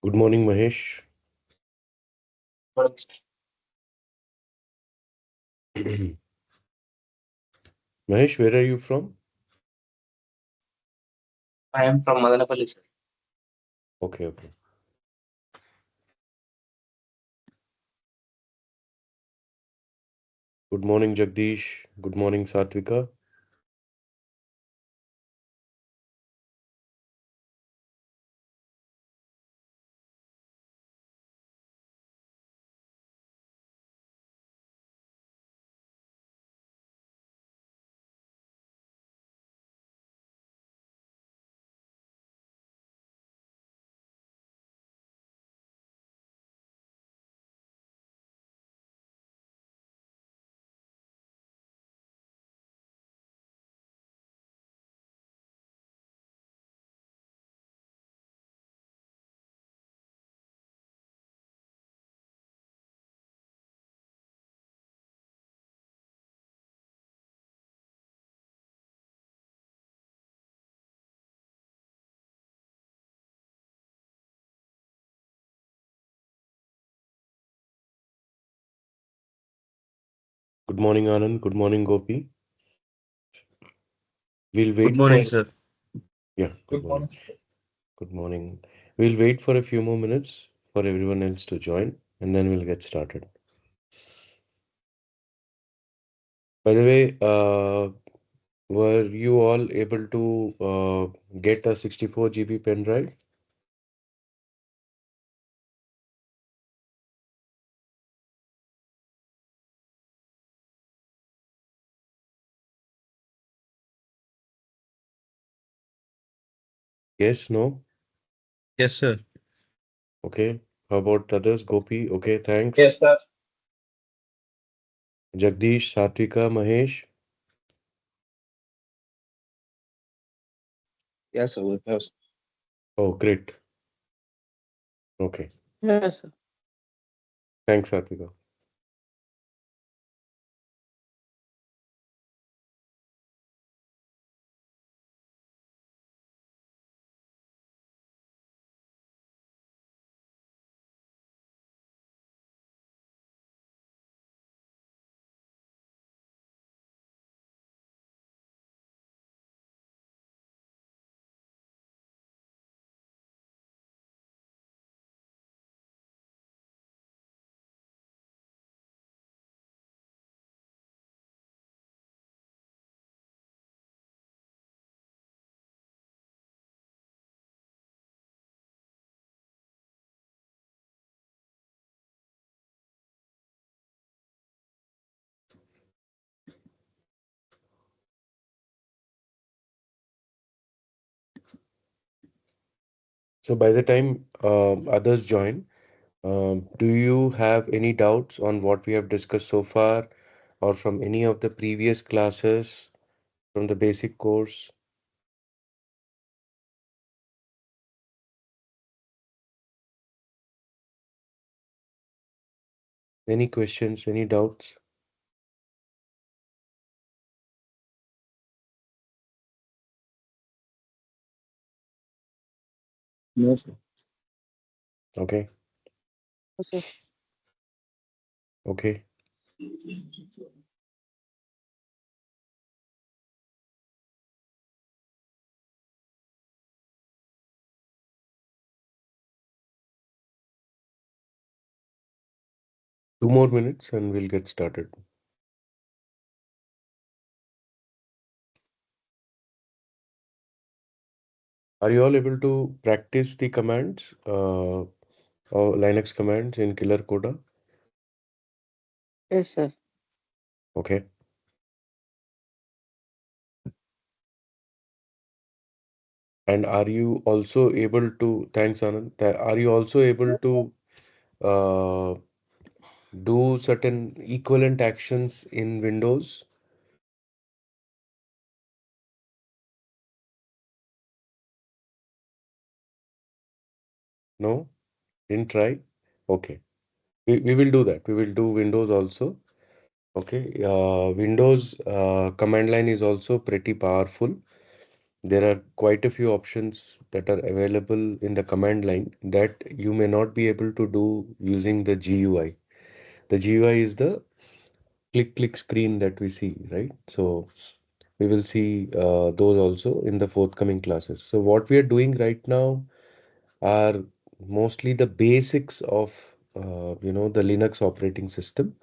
Good morning, Mahesh. Mahesh, where are you from? I am from Madanapalli, sir. Okay, okay. Good morning, Jagdish. Good morning, Satvika. Good morning, Anand. Good morning, Gopi. We'll Good wait morning, for, sir. yeah, good Good morning. morning, sir. Good morning. We'll wait for a few more minutes for everyone else to join, and then we'll get started. By the way, were you all able to get a 64 GB pen drive? Yes, no? Yes, sir. Okay. How about others? Gopi? Okay, thanks. Yes, sir. Jagdish, Satvika, Mahesh? Yes, sir. Yes. Oh, great. Okay. Yes, sir. Thanks, Satvika. So by the time others join, do you have any doubts on what we have discussed so far or from any of the previous classes from the basic course? Any questions, any doubts? No, sir. Okay, Yes, sir. okay. 2 more minutes and we'll get started. Are you all able to practice the commands, or Linux commands in Killer Coda? Yes, sir. Okay. And are you also able to, thanks Anand, are you also able to uh, do certain equivalent actions in Windows? No? Didn't try? Okay. We will do that. We will do Windows also. Okay. Windows command line is also pretty powerful. There are quite a few options that are available in the command line that you may not be able to do using the GUI. The GUI is the click screen that we see, right? So we will see those also in the forthcoming classes. So what we are doing right now are mostly the basics of the Linux operating system.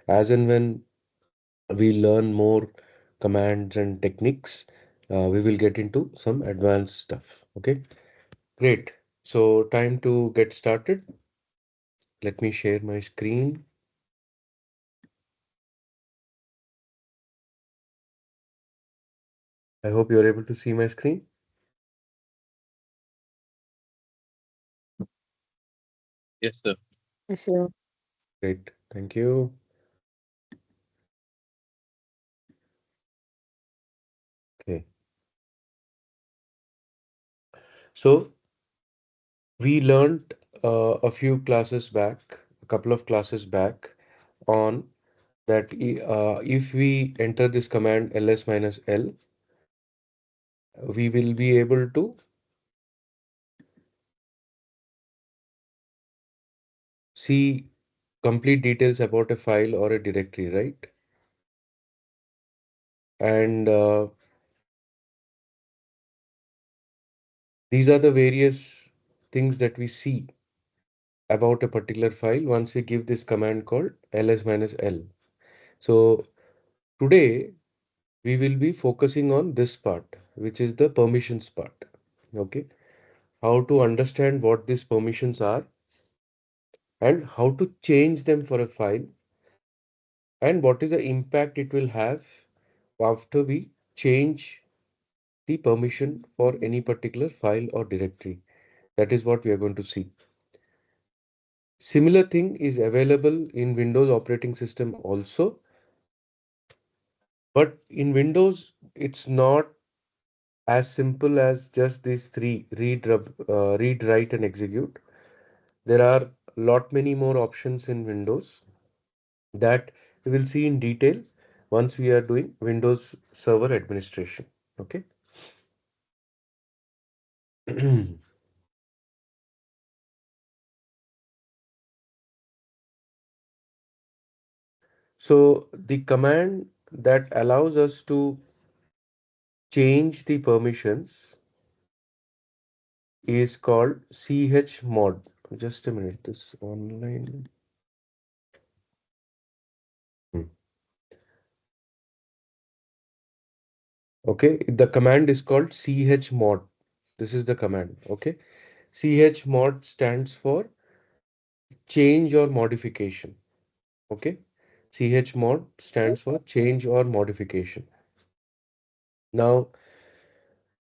As and when we learn more commands and techniques, we will get into some advanced stuff. Okay, great. So time to get started. Let me share my screen. I hope you're able to see my screen. Yes, sir. Yes, sir. Great, thank you. Okay, so we learned a few classes back, a couple of classes back, on that if we enter this command ls minus l, we will be able to see complete details about a file or a directory, right? And these are the various things that we see about a particular file once we give this command called ls minus l. So today we will be focusing on this part, which is the permissions part. Okay, how to understand what these permissions are and how to change them for a file, and what is the impact it will have after we change the permission for any particular file or directory. That is what we are going to see. Similar thing is available in Windows operating system also, but in Windows it's not as simple as just these three: read, write, and execute. There are lot many more options in Windows that we will see in detail once we are doing Windows Server administration. Okay. So the command that allows us to change the permissions is called chmod. Just a minute, this online. Hmm. Okay, the command is called chmod. This is the command. Okay, chmod stands for change or modification. Okay, chmod stands for change or modification. Now,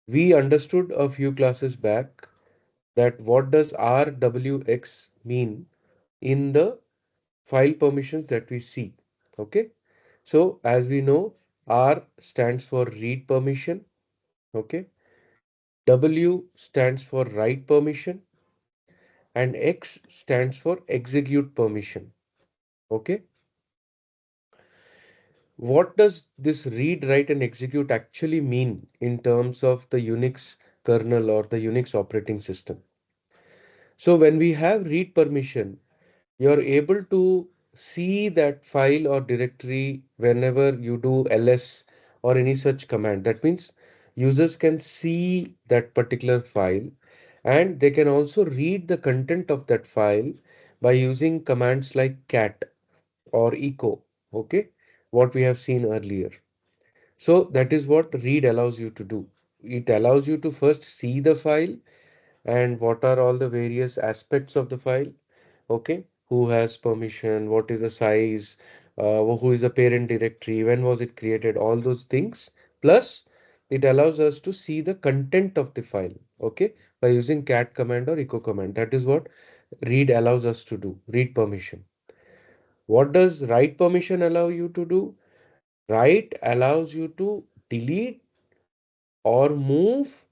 we understood a few classes back that what does RWX mean in the file permissions that we see. Okay, so as we know, R stands for read permission. Okay, W stands for write permission, and X stands for execute permission. Okay, what does this read, write, and execute actually mean in terms of the Unix kernel or the Unix operating system? So when we have read permission, you're able to see that file or directory whenever you do ls or any such command. That means users can see that particular file, and they can also read the content of that file by using commands like cat or echo. Okay, what we have seen earlier. So that is what read allows you to do. It allows you to first see the file and what are all the various aspects of the file. Okay, who has permission, what is the size, who is the parent directory, when was it created, all those things. Plus it allows us to see the content of the file, okay, by using cat command or echo command. That is what read allows us to do, read permission. What does write permission allow you to do? Write allows you to delete or move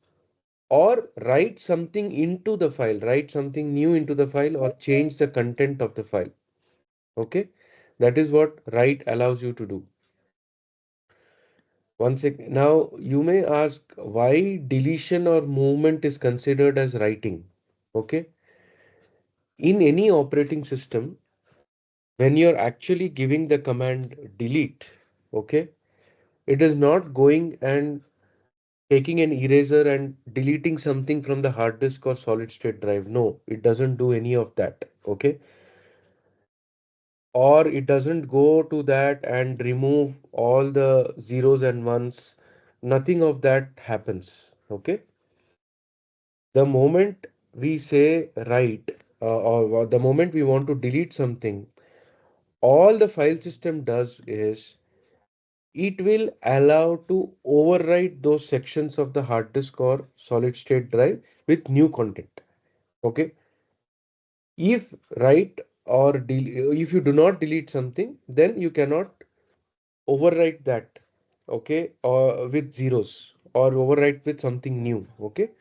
or write something into the file, write something new into the file, or change the content of the file. Okay, that is what write allows you to do. One sec. Now you may ask why deletion or movement is considered as writing. Okay. In any operating system, when you're actually giving the command delete, okay, it is not going and taking an eraser and deleting something from the hard disk or solid state drive. No, it doesn't do any of that. Okay. Or it doesn't go to that and remove all the zeros and ones. Nothing of that happens. Okay. The moment we say write, or the moment we want to delete something, all the file system does is it will allow to overwrite those sections of the hard disk or solid state drive with new content. Okay. If write or if you do not delete something, then you cannot overwrite that. Okay. Or with zeros or overwrite with something new. Okay.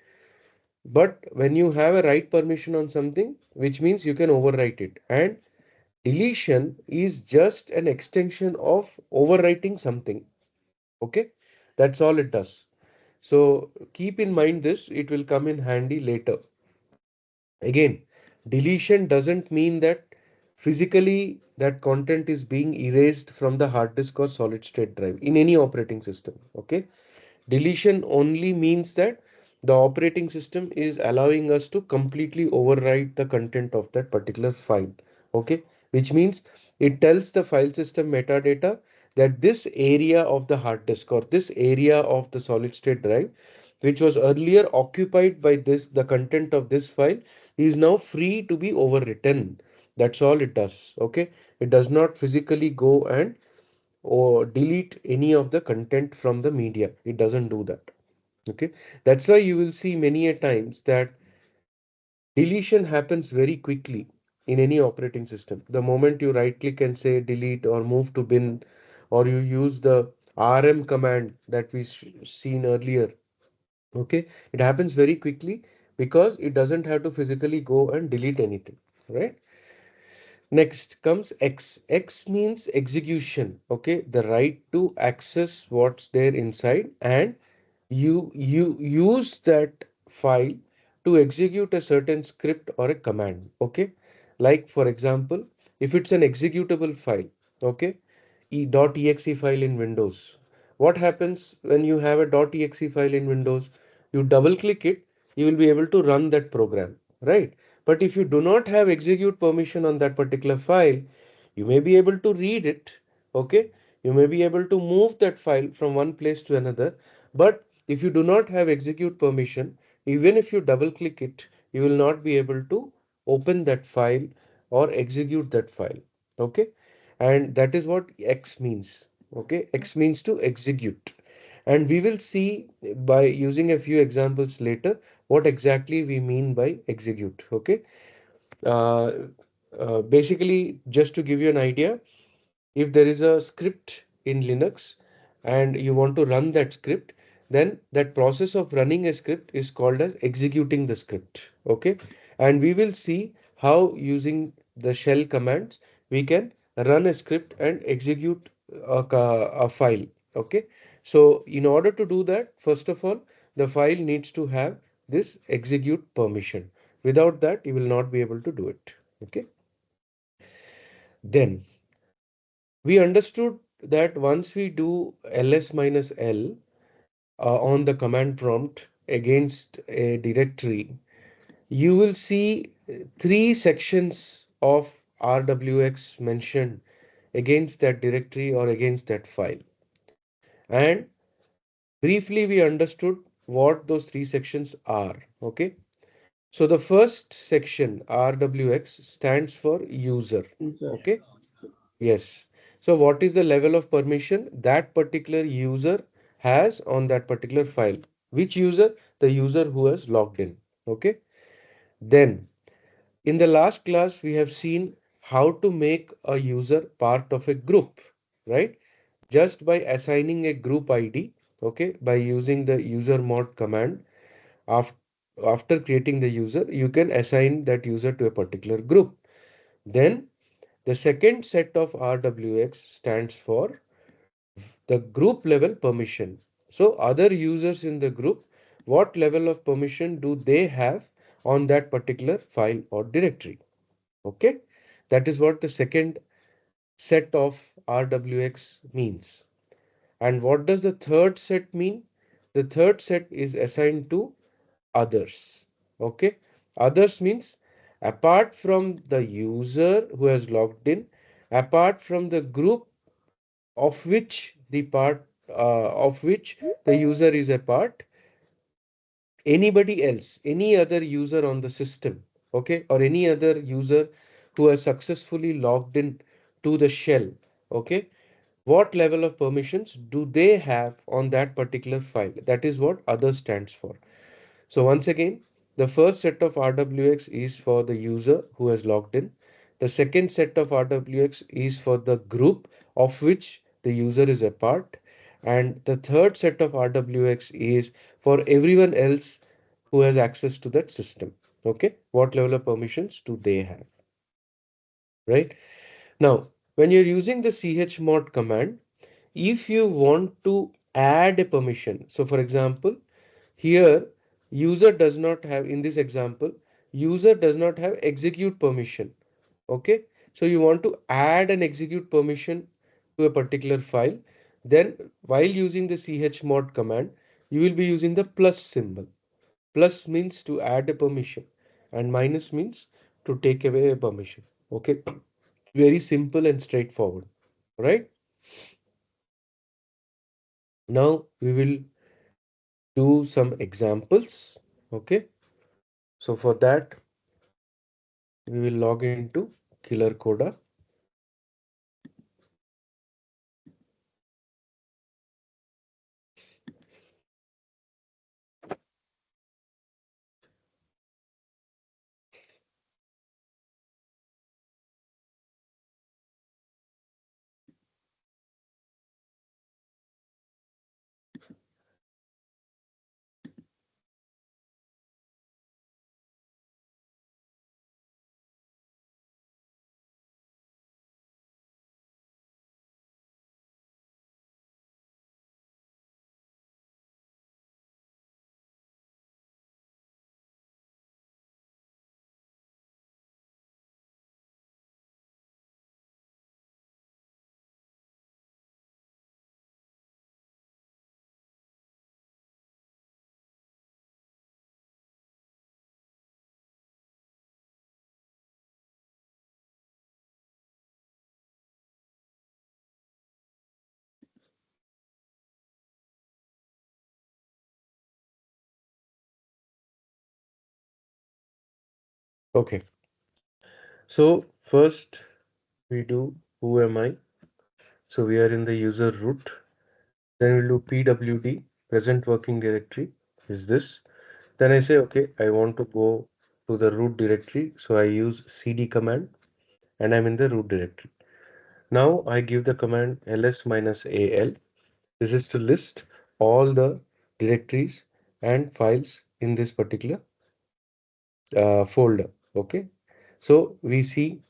But when you have a write permission on something, which means you can overwrite it. And deletion is just an extension of overwriting something. Okay. That's all it does. So keep in mind this, it will come in handy later. Again, deletion doesn't mean that physically that content is being erased from the hard disk or solid state drive in any operating system. Okay. Deletion only means that the operating system is allowing us to completely overwrite the content of that particular file. Okay, which means it tells the file system metadata that this area of the hard disk or this area of the solid state drive, which was earlier occupied by this, the content of this file, is now free to be overwritten. That's all it does. Okay, it does not physically go and or delete any of the content from the media. It doesn't do that. Okay, that's why you will see many a times that deletion happens very quickly in any operating system. The moment you right click and say delete or move to bin, or you use the rm command that we seen earlier. Okay, it happens very quickly because it doesn't have to physically go and delete anything, right? Next comes X. X means execution. Okay, the right to access what's there inside, and you use that file to execute a certain script or a command. Okay, like for example, if it's an executable file, okay, .exe file in Windows. What happens when you have a .exe file in Windows? You double click it, you will be able to run that program, right? But if you do not have execute permission on that particular file, you may be able to read it, okay? You may be able to move that file from one place to another, but if you do not have execute permission, even if you double click it, you will not be able to open that file or execute that file, okay? And that is what X means. Okay, X means to execute. And we will see by using a few examples later what exactly we mean by execute. Okay, uh, basically, just to give you an idea, if there is a script in Linux and you want to run that script, then that process of running a script is called as executing the script. Okay, and we will see how using the shell commands we can run a script and execute a file. Okay, so in order to do that, first of all, the file needs to have this execute permission. Without that, you will not be able to do it. Okay, then we understood that once we do ls minus l on the command prompt against a directory, you will see three sections of rwx mentioned against that directory or against that file. And briefly, we understood what those three sections are. Okay. So the first section, RWX, stands for user. User. Okay. Yes. So what is the level of permission that particular user has on that particular file? Which user? The user who has logged in. Okay. Then in the last class, we have seen how to make a user part of a group, right? Just by assigning a group ID, okay, by using the user mod command. After, after creating the user, you can assign that user to a particular group. Then the second set of RWX stands for the group level permission. So other users in the group, what level of permission do they have on that particular file or directory? Okay, that is what the second set of RWX means. And what does the third set mean? The third set is assigned to others. Okay, others means apart from the user who has logged in, apart from the group of which the user is a part, anybody else, any other user on the system, okay, or any other user who has successfully logged in to the shell, okay, what level of permissions do they have on that particular file? That is what other stands for. So once again, the first set of RWX is for the user who has logged in. The second set of RWX is for the group of which the user is a part. And the third set of RWX is for everyone else who has access to that system. Okay, what level of permissions do they have? Right? Now, when you're using the chmod command, if you want to add a permission, so for example, here, user does not have, in this example, user does not have execute permission. Okay. So you want to add an execute permission to a particular file. Then while using the chmod command, you will be using the plus symbol. Plus means to add a permission and minus means to take away a permission. Okay. Very simple and straightforward. Right. Now we will do some examples. Okay. So for that, we will log into Killer Coda. Okay, so first we do who am I? So we are in the user root. Then we'll do pwd, present working directory is this. Then I say, okay, I want to go to the root directory. So I use cd command and I'm in the root directory. Now I give the command ls minus al. This is to list all the directories and files in this particular folder. Okay, so we see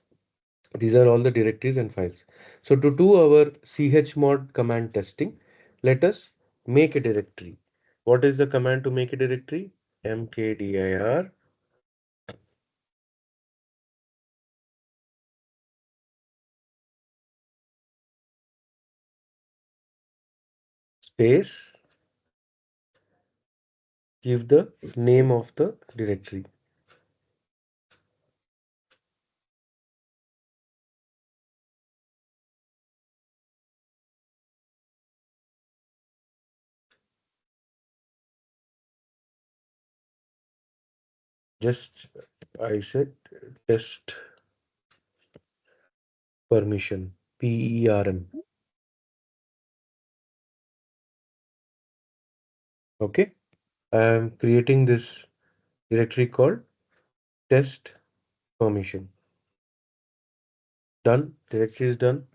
these are all the directories and files. So to do our chmod command testing, let us make a directory. What is the command to make a directory? Mkdir space, give the name of the directory. Just I said test permission, PERM. Okay, I am creating this directory called test permission. Done, directory is done.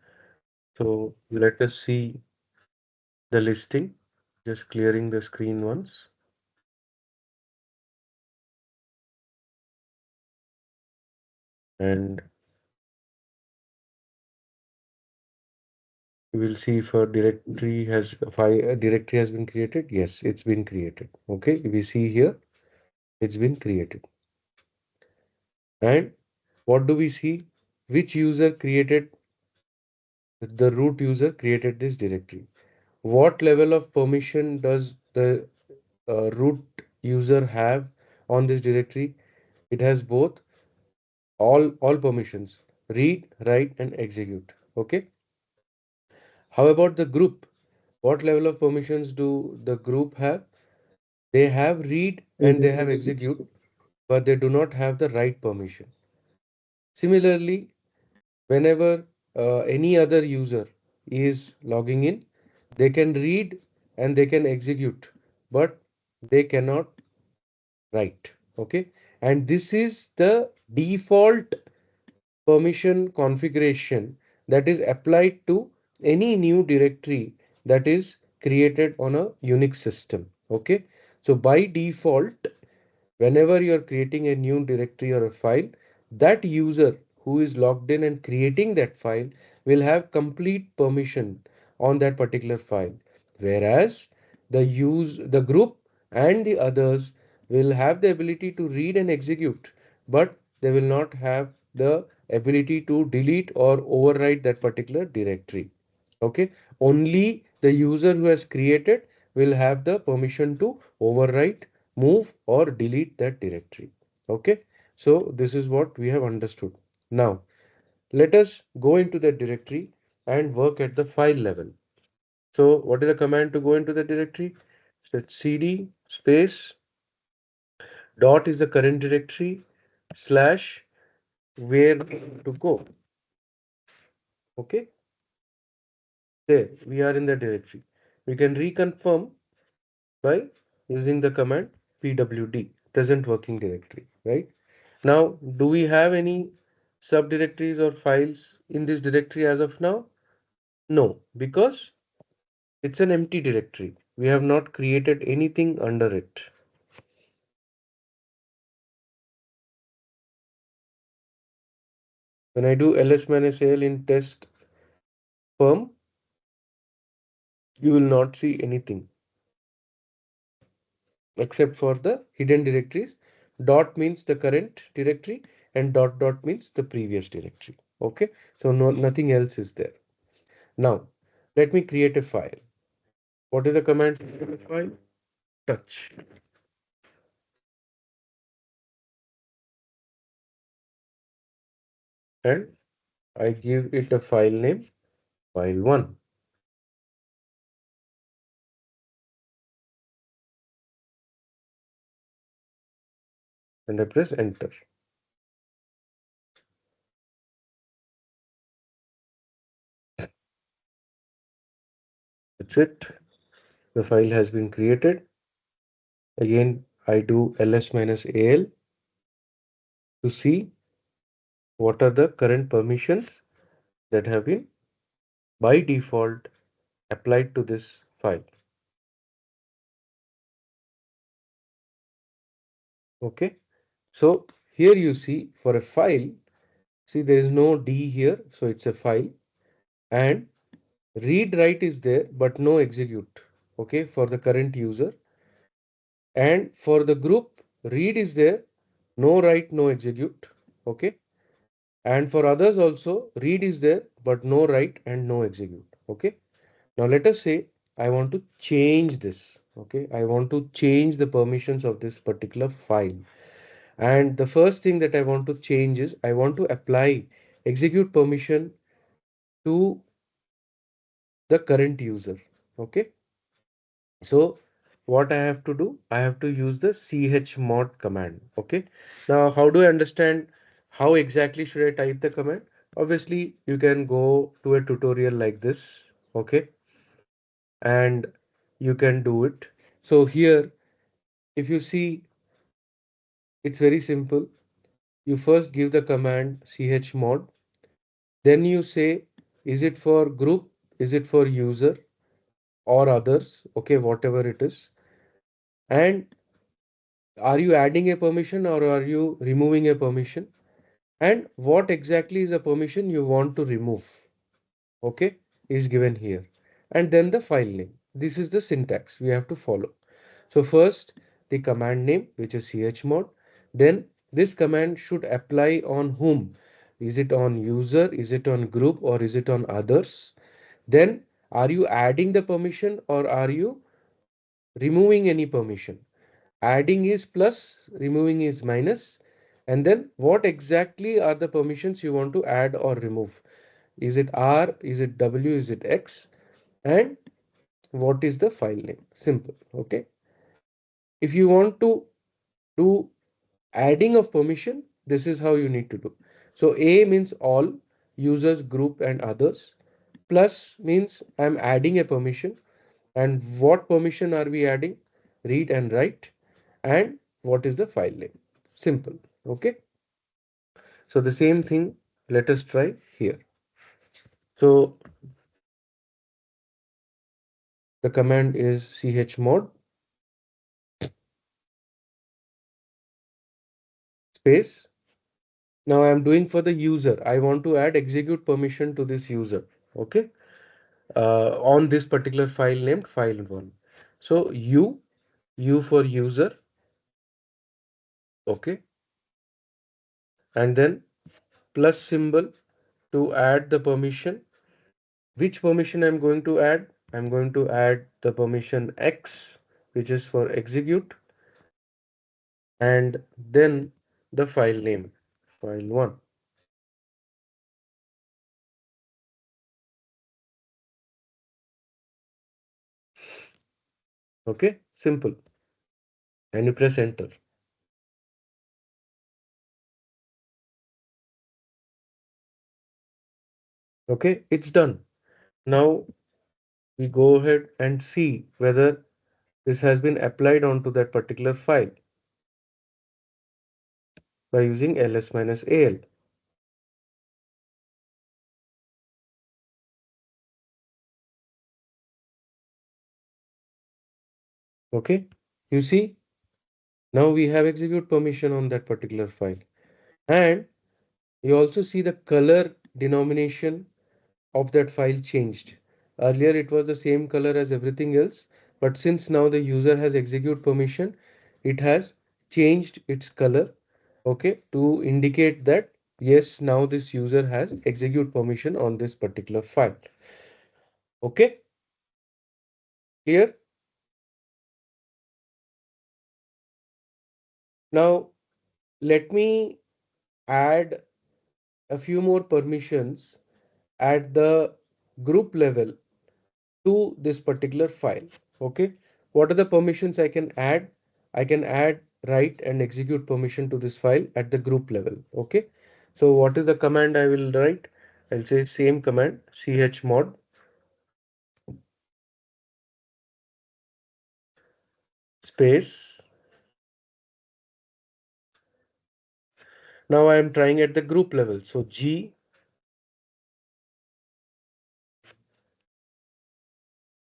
So let us see the listing, just clearing the screen once. And You will see if a directory has been created. Yes, it's been created. Okay, we see here it's been created. And what do we see? Which user created the root user created this directory? What level of permission does the root user have on this directory? It has both all permissions: read, write, and execute. Okay. How about the group? What level of permissions do the group have? They have read and they have execute, but they do not have the write permission. Similarly, whenever any other user is logging in, they can read and they can execute, but they cannot write. Okay. And this is the default permission configuration that is applied to any new directory that is created on a Unix system. Okay. So by default, whenever you are creating a new directory or a file, that user who is logged in and creating that file will have complete permission on that particular file. Whereas the group and the others will have the ability to read and execute, but they will not have the ability to delete or overwrite that particular directory. Okay, only the user who has created will have the permission to overwrite, move, or delete that directory. Okay, so this is what we have understood. Now let us go into the directory and work at the file level. So what is the command to go into the directory? So it's cd space dot is the current directory slash where to go. Okay, there we are in the directory. We can reconfirm by using the command pwd, present working directory, right? Now, do we have any subdirectories or files in this directory as of now? No, because it's an empty directory. We have not created anything under it. When I do ls-al in test perm, you will not see anything except for the hidden directories. Dot means the current directory and dot dot means the previous directory. Okay, so no, nothing else is there. Now, let me create a file. What is the command for the file? Touch. And I give it a file name, file1, and I press enter. That's it. The file has been created. Again, I do ls-al to see what are the current permissions that have been by default applied to this file. Okay. So here you see for a file, see there is no D here, so it's a file, and read write is there, but no execute. Okay, for the current user. And for the group, read is there, no write, no execute. Okay. And for others also, read is there, but no write and no execute. Okay. Now let us say I want to change this. Okay. I want to change the permissions of this particular file. And the first thing that I want to change is I want to apply execute permission to the current user. Okay. So what I have to do, I have to use the chmod command. Okay. Now, how do I understand how exactly should I type the command? Obviously, you can go to a tutorial like this. Okay. And you can do it. So here, if you see, it's very simple. You first give the command chmod, then you say, is it for group? Is it for user or others? Okay, whatever it is. And are you adding a permission or are you removing a permission? And what exactly is a permission you want to remove? Okay. is given here, and then the file name. This is the syntax we have to follow. So first the command name, which is chmod. Then this command should apply on whom? Is it on user? Is it on group? Or is it on others? Then are you adding the permission or are you removing any permission? Adding is plus, removing is minus. And then what exactly are the permissions you want to add or remove? Is it R? Is it W? Is it X? And what is the file name? Simple. Okay. If you want to do adding of permission, this is how you need to do. So A means all, users, group, and others. Plus means I'm adding a permission. And what permission are we adding? Read and write. And what is the file name? Simple. Okay. So the same thing, let us try here. So the command is chmod space. Now I am doing for the user. I want to add execute permission to this user. Okay. On this particular file named file1. So U for user. Okay. And then plus symbol to add the permission. Which permission I'm going to add? I'm going to add the permission X, which is for execute, and then the file name, file1. Okay, simple. And you press enter. Okay, it's done. Now we go ahead and see whether this has been applied onto that particular file by using ls-al. Okay, you see, now we have execute permission on that particular file. And you also see the color denomination of that file changed. Earlier it was the same color as everything else, but since now the user has execute permission, it has changed its color, okay, to indicate that yes, now this user has execute permission on this particular file. Okay, clear? Now let me add a few more permissions at the group level to this particular file. Okay, what are the permissions I can add? I can add write and execute permission to this file at the group level. Okay, so what is the command I will write? I'll say same command chmod space. Now I am trying at the group level, so G.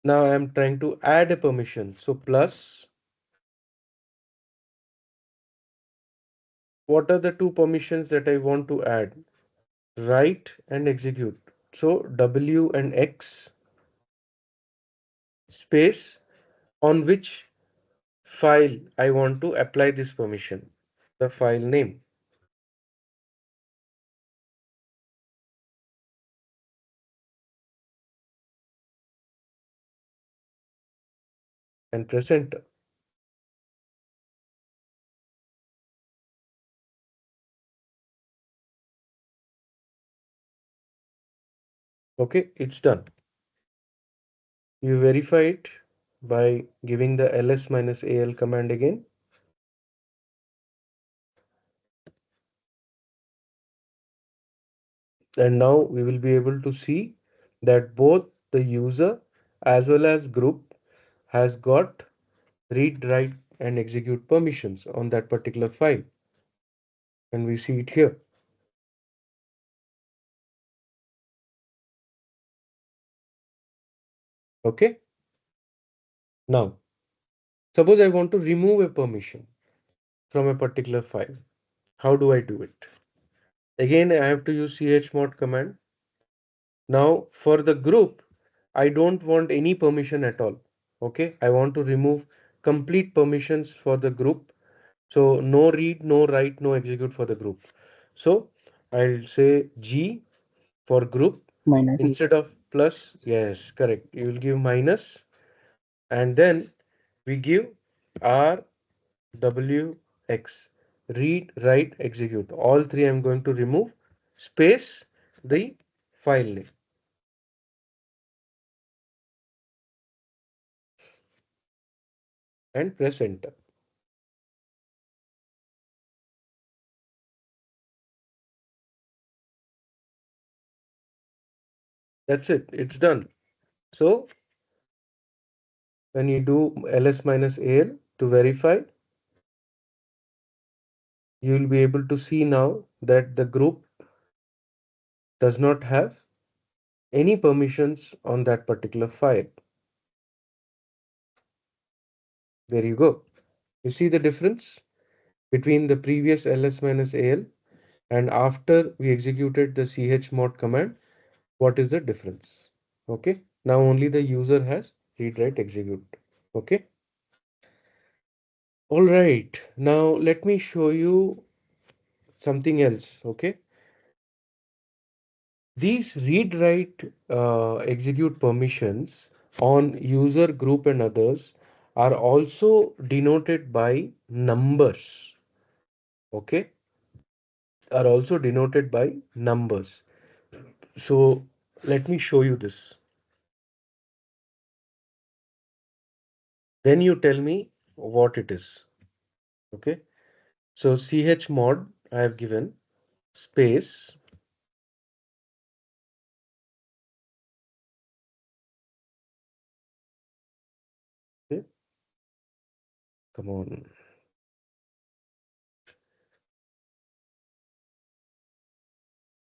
Now I am trying to add a permission, so plus. What are the two permissions that I want to add? Write and execute. So W and X space, on which file I want to apply this permission, the file name. And press enter. Okay, it's done. You verify it by giving the ls-al command again. And now we will be able to see that both the user as well as group has got read, write, and execute permissions on that particular file. And we see it here. Okay. Now, suppose I want to remove a permission from a particular file. How do I do it? Again, I have to use chmod command. Now, for the group, I don't want any permission at all. Okay, I want to remove complete permissions for the group. So no read, no write, no execute for the group. So I'll say G for group instead minus. of plus. Yes, correct. You will give minus, and then we give R W X. Read, write, execute. All three I'm going to remove. Space the file name and press enter. That's it. It's done. So when you do ls minus al to verify, you will be able to see now that the group does not have any permissions on that particular file. There you go. You see the difference between the previous ls minus al and after we executed the chmod command. What is the difference? Okay. Now only the user has read, write, execute. Okay. All right. Now let me show you something else. Okay. These read, write, execute permissions on user, group, and others are also denoted by numbers. Okay, are also denoted by numbers. So let me show you this. Then you tell me what it is. Okay, so chmod I have given space. Okay, come on.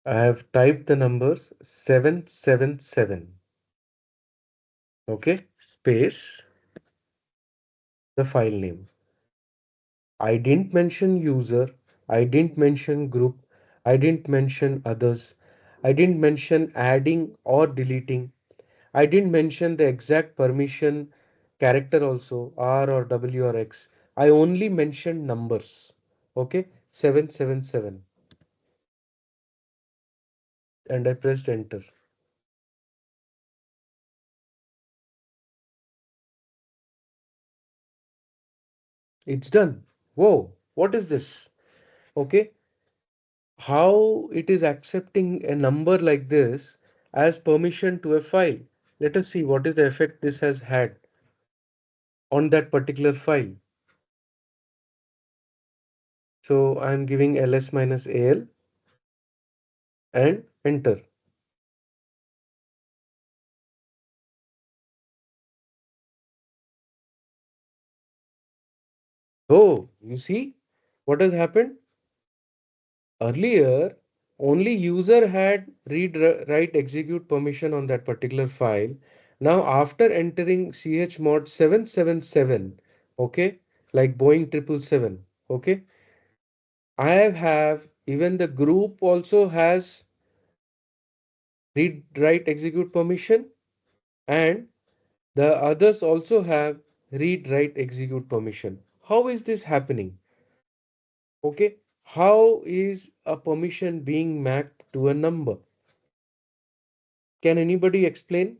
I have typed the numbers 777. Okay, space the file name. I didn't mention user, I didn't mention group, I didn't mention others, I didn't mention adding or deleting, I didn't mention the exact permission character also, R or W or X. I only mentioned numbers. Okay, 777, and I pressed enter. It's done. Whoa, what is this? Okay, how it is accepting a number like this as permission to a file. Let us see what is the effect this has had on that particular file. So I'm giving ls minus al and enter. Oh, you see what has happened? Earlier, only user had read, write, execute permission on that particular file. Now, after entering chmod 777, okay, like Boeing 777, okay, I have even the group also has read, write, execute permission, and the others also have read, write, execute permission. How is this happening? Okay, how is a permission being mapped to a number? Can anybody explain?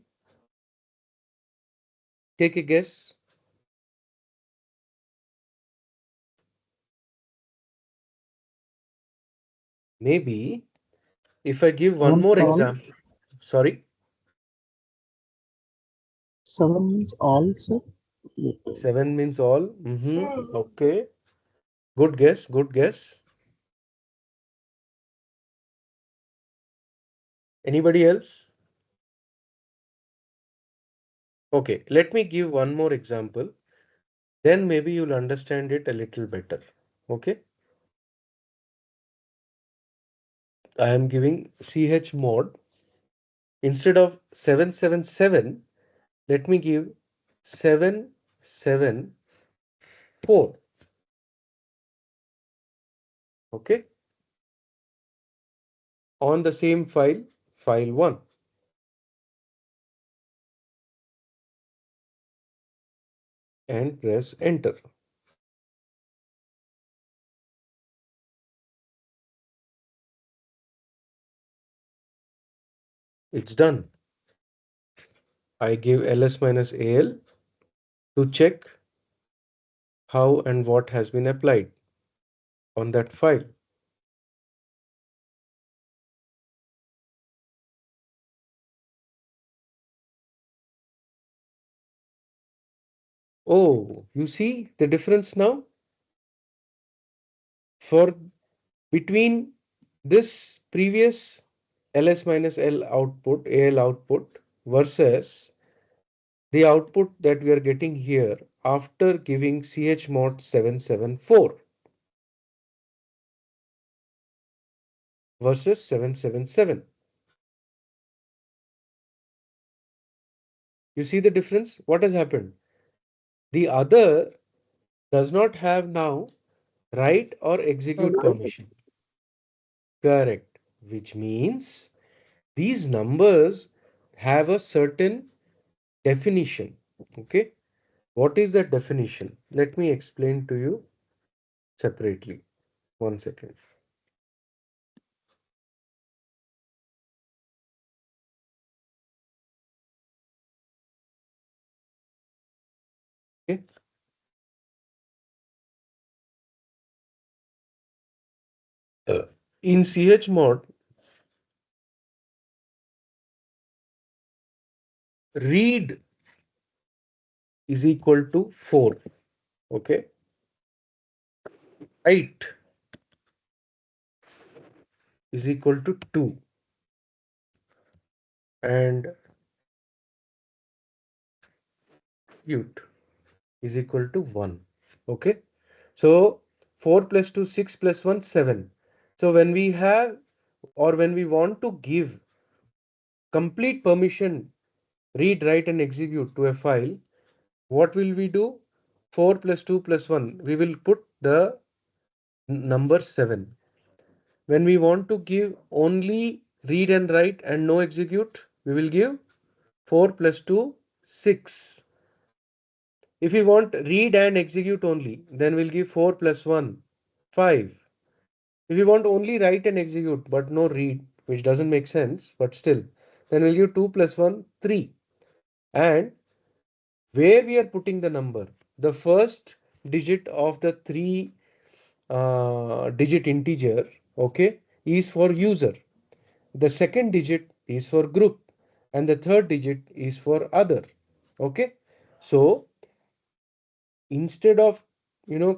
Take a guess. Maybe if I give one Seven more all. example. Sorry, Seven means all, sir. 7 means all. Okay, good guess, good guess. Anybody else? Okay, let me give one more example. Then maybe you'll understand it a little better. Okay, I am giving chmod instead of 777. Let me give 774. Okay, on the same file, file 1. and press enter. It's done. I give ls minus al to check how and what has been applied on that file. Oh, you see the difference now? For between this previous ls minus l output, al output versus the output that we are getting here after giving chmod 774 versus 777. You see the difference? What has happened? The other does not have now write or execute permission. Correct. Which means these numbers have a certain definition. Okay. What is that definition? Let me explain to you separately. 1 second. Okay. In chmod, read is equal to 4. Okay. Write is equal to 2. And execute is equal to 1. Okay. So 4 plus 2, 6 plus 1, 7. So when we have or when we want to give complete permission, read, write, and execute to a file, what will we do? 4 plus 2 plus 1. We will put the number 7. When we want to give only read and write and no execute, we will give 4 plus 2, 6. If we want read and execute only, then we'll give 4 plus 1, 5. If we want only write and execute but no read, which doesn't make sense, but still, then we'll give 2 plus 1, 3. And where we are putting the number, the first digit of the three digit integer, okay, is for user. The second digit is for group. And the third digit is for other. Okay. So instead of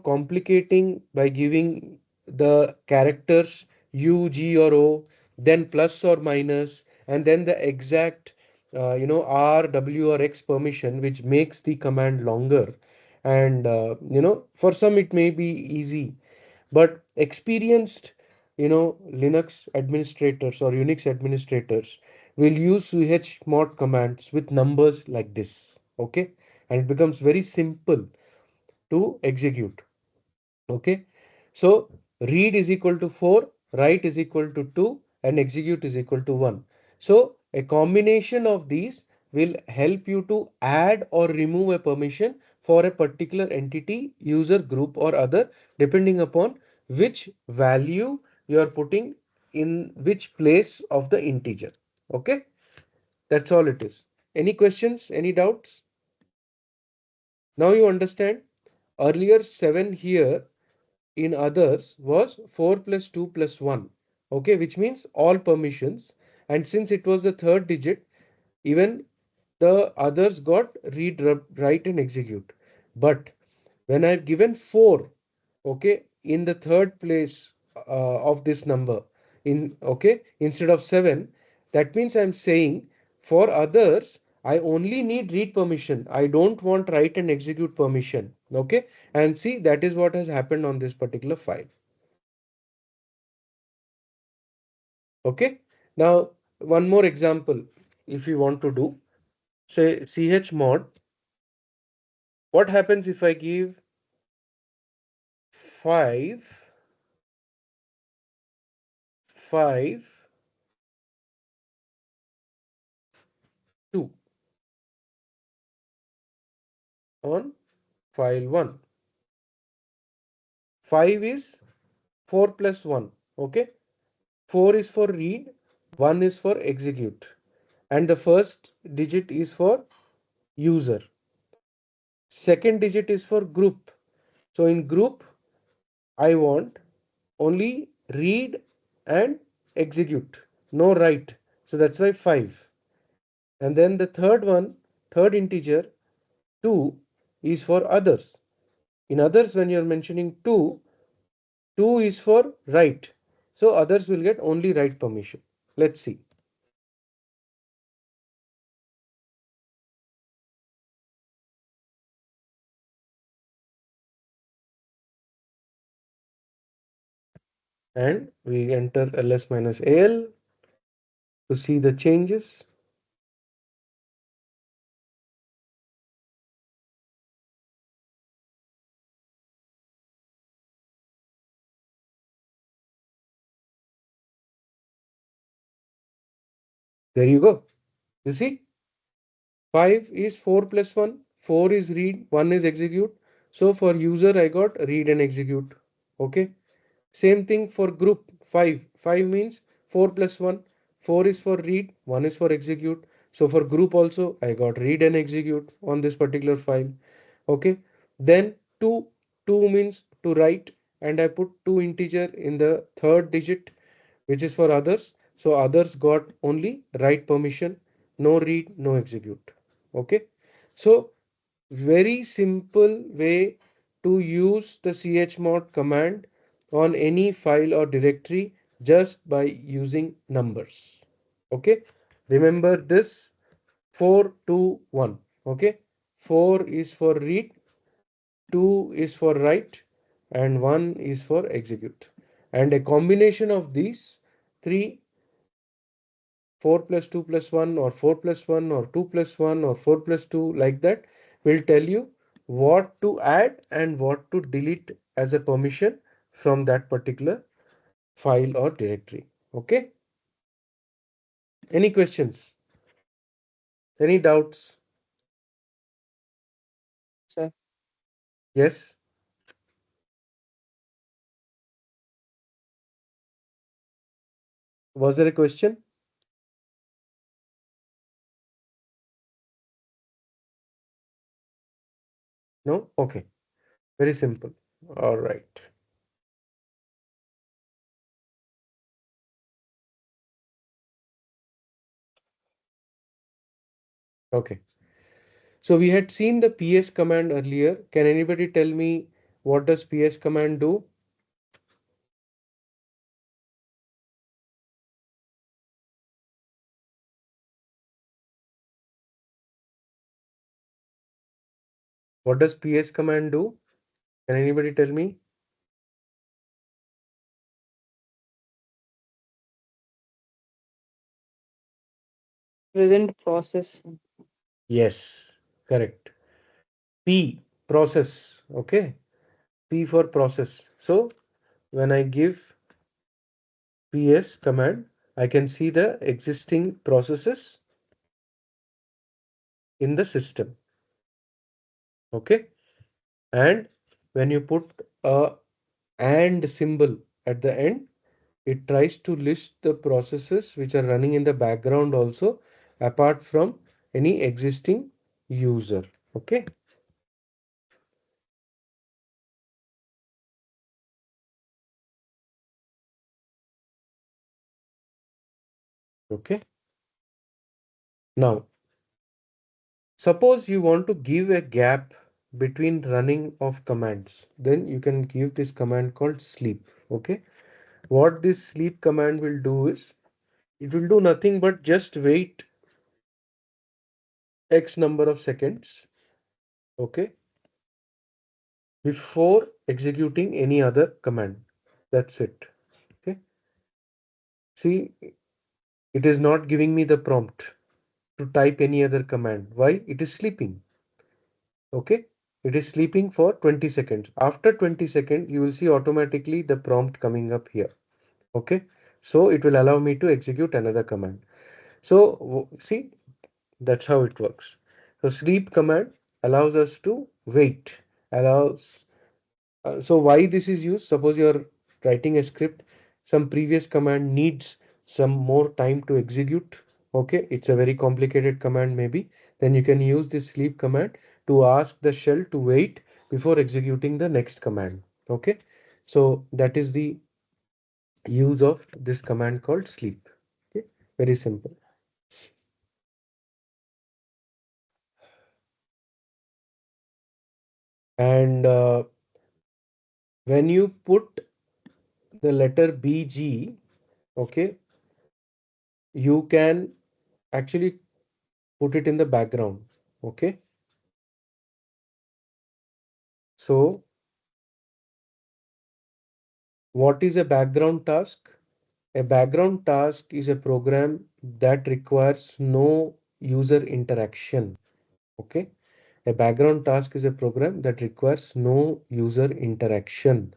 complicating by giving the characters u, g, or o, then plus or minus, and then the exact r, w, or x permission, which makes the command longer. And for some it may be easy, but experienced Linux administrators or Unix administrators will use chmod commands with numbers like this. Okay. And it becomes very simple to execute. Okay. So read is equal to 4, write is equal to 2, and execute is equal to 1. So a combination of these will help you to add or remove a permission for a particular entity, user, group, or other, depending upon which value you are putting in which place of the integer. Okay. That's all it is. Any questions? Any doubts? Now you understand. Earlier 7 here in others was 4 plus 2 plus 1. Okay, which means all permissions. And since it was the third digit, even the others got read, write, and execute. But when I've given 4, okay, in the third place of this number, instead of 7, that means I'm saying for others, I only need read permission. I don't want write and execute permission. Okay, and see, that is what has happened on this particular file. Okay. Now, one more example, if we want to do, say chmod, what happens if I give 5, 5, 2 on file 1. 5 is 4 plus 1. Okay. 4 is for read, 1 is for execute. And the first digit is for user. Second digit is for group. So in group, I want only read and execute, no write. So that's why 5. And then the third one, third integer, 2 is for others. In others, when you're mentioning 2, 2 is for write. So others will get only write permission. Let's see. And we enter ls minus al to see the changes. There you go. You see, 5 is 4 plus 1, 4 is read, 1 is execute. So for user, I got read and execute. Okay. Same thing for group 5. 5 means 4 plus 1. 4 is for read, 1 is for execute. So for group also, I got read and execute on this particular file. Okay. Then 2. 2 means to write, and I put 2 integer in the third digit, which is for others. So others got only write permission, no read, no execute. Okay. So very simple way to use the chmod command on any file or directory just by using numbers. Okay. Remember this 4, 2, 1. Okay. 4 is for read, 2 is for write, and 1 is for execute. And a combination of these three, 4 plus 2 plus 1 or 4 plus 1 or 2 plus 1 or 4 plus 2, like that, will tell you what to add and what to delete as a permission from that particular file or directory. Okay. Any questions? Any doubts? Sir, Yes. Was there a question? No? Okay. Very simple. All right. Okay. So we had seen the ps command earlier. Can anybody tell me what does ps command do? What does ps command do? Can anybody tell me? present process. Yes, correct. P, process. Okay. P for process. So when I give ps command, I can see the existing processes in the system. Okay. And when you put a and symbol at the end, it tries to list the processes which are running in the background also, apart from any existing user. Okay. Okay. Now, suppose you want to give a gap between running of commands, then you can give this command called sleep. Okay. What this sleep command will do is, it will do nothing but just wait X number of seconds. Okay. Before executing any other command. That's it. Okay. See, it is not giving me the prompt to type any other command. Why? It is sleeping. Okay. It is sleeping for 20 seconds. After 20 seconds, you will see automatically the prompt coming up here. Okay. So it will allow me to execute another command. So see, that's how it works. So sleep command allows us to wait allows. So why this is used? Suppose you're writing a script, some previous command needs some more time to execute. Okay, it's a very complicated command maybe. Then you can use this sleep command to ask the shell to wait before executing the next command. Okay, so that is the use of this command called sleep. Okay, very simple. And when you put the letter BG, okay, you can actually put it in the background. Okay, so what is a background task? A background task is a program that requires no user interaction. Okay, a background task is a program that requires no user interaction.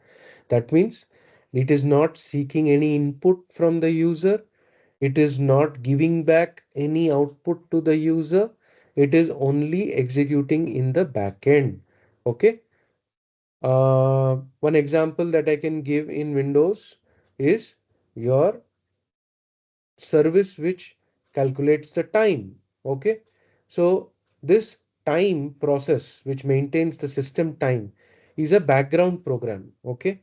That means it is not seeking any input from the user. It is not giving back any output to the user. It is only executing in the backend. Okay. One example that I can give in Windows is your service which calculates the time. Okay. So this time process which maintains the system time is a background program. Okay.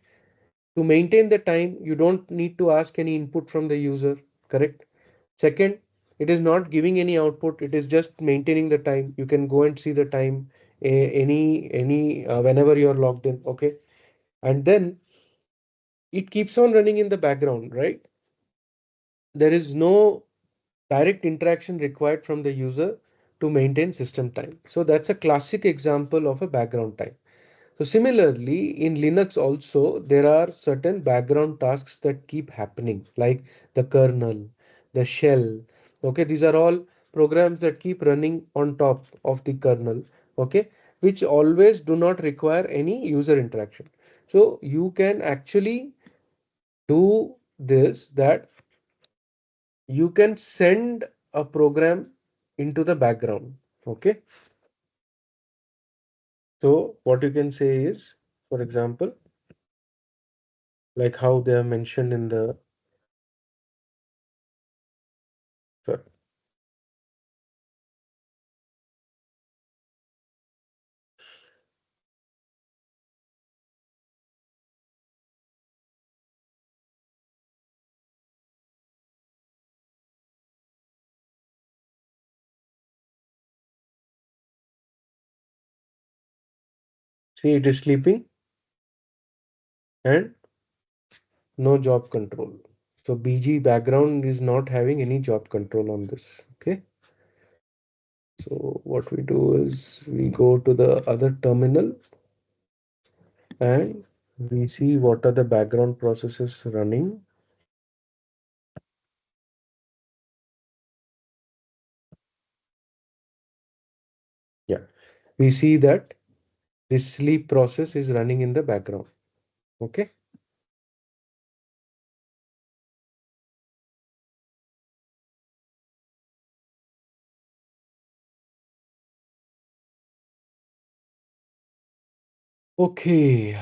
To maintain the time, you don't need to ask any input from the user, correct? Second, it is not giving any output. It is just maintaining the time. You can go and see the time any whenever you are logged in. Okay, and then it keeps on running in the background, right? There is no direct interaction required from the user to maintain system time. So that's a classic example of a background time. So similarly, in Linux also, there are certain background tasks that keep happening, like the kernel, the shell. Okay, these are all programs that keep running on top of the kernel, okay, which always do not require any user interaction. So you can actually do this, that you can send a program into the background. Okay, so what you can say is, for example, like how they are mentioned in the. Sorry. See, it is sleeping and no job control. So BG background is not having any job control on this. Okay. So what we do is we go to the other terminal and we see what are the background processes running. Yeah. We see that this sleep process is running in the background. Okay. Okay.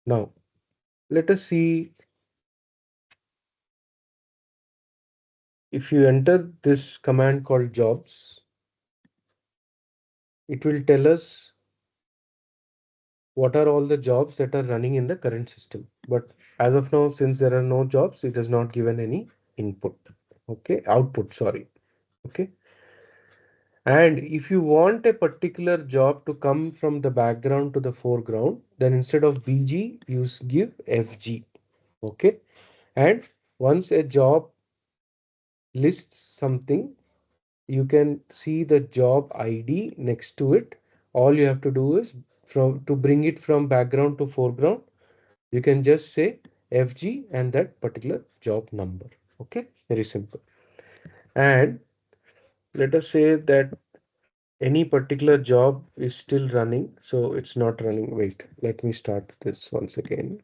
Now let us see, if you enter this command called jobs, it will tell us what are all the jobs that are running in the current system. But as of now, since there are no jobs, it has not given any input. Okay, output, sorry. Okay. And if you want a particular job to come from the background to the foreground, then instead of BG, you give FG. Okay. And once a job lists something, you can see the job ID next to it. All you have to do is to bring it from background to foreground, you can just say FG and that particular job number. Okay, very simple. And let us say that any particular job is still running, so it's not running. Wait, let me start this once again.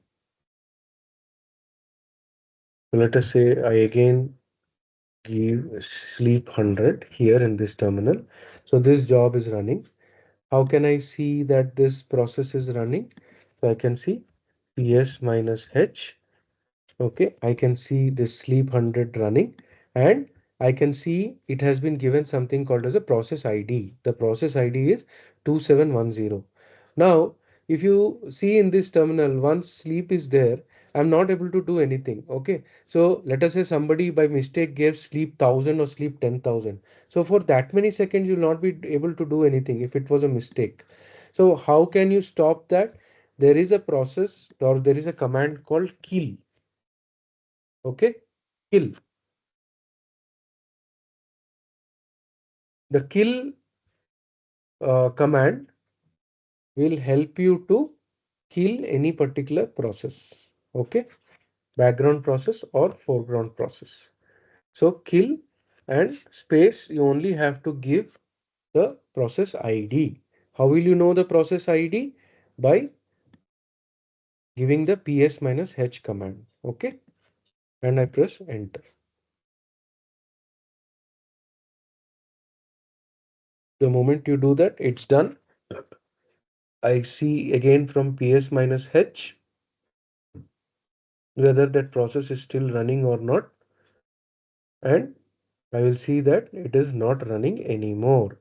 So let us say I again give sleep 100 here in this terminal. So this job is running. How can I see that this process is running? So I can see PS minus H. Okay, I can see this sleep 100 running, and I can see it has been given something called as a process ID. The process ID is 2710. Now, if you see in this terminal, once sleep is there, I'm not able to do anything. Okay, so let us say somebody by mistake gave sleep 1000 or sleep 10,000. So for that many seconds, you'll not be able to do anything if it was a mistake. So how can you stop that? There is a process or there is a command called kill. Okay, kill. The kill command will help you to kill any particular process. Okay, background process or foreground process. So kill and space, you only have to give the process ID. How will you know the process ID? By giving the ps minus h command. Okay, and I press enter. The moment you do that, it's done. I see again from ps minus h whether that process is still running or not, and I will see that it is not running anymore.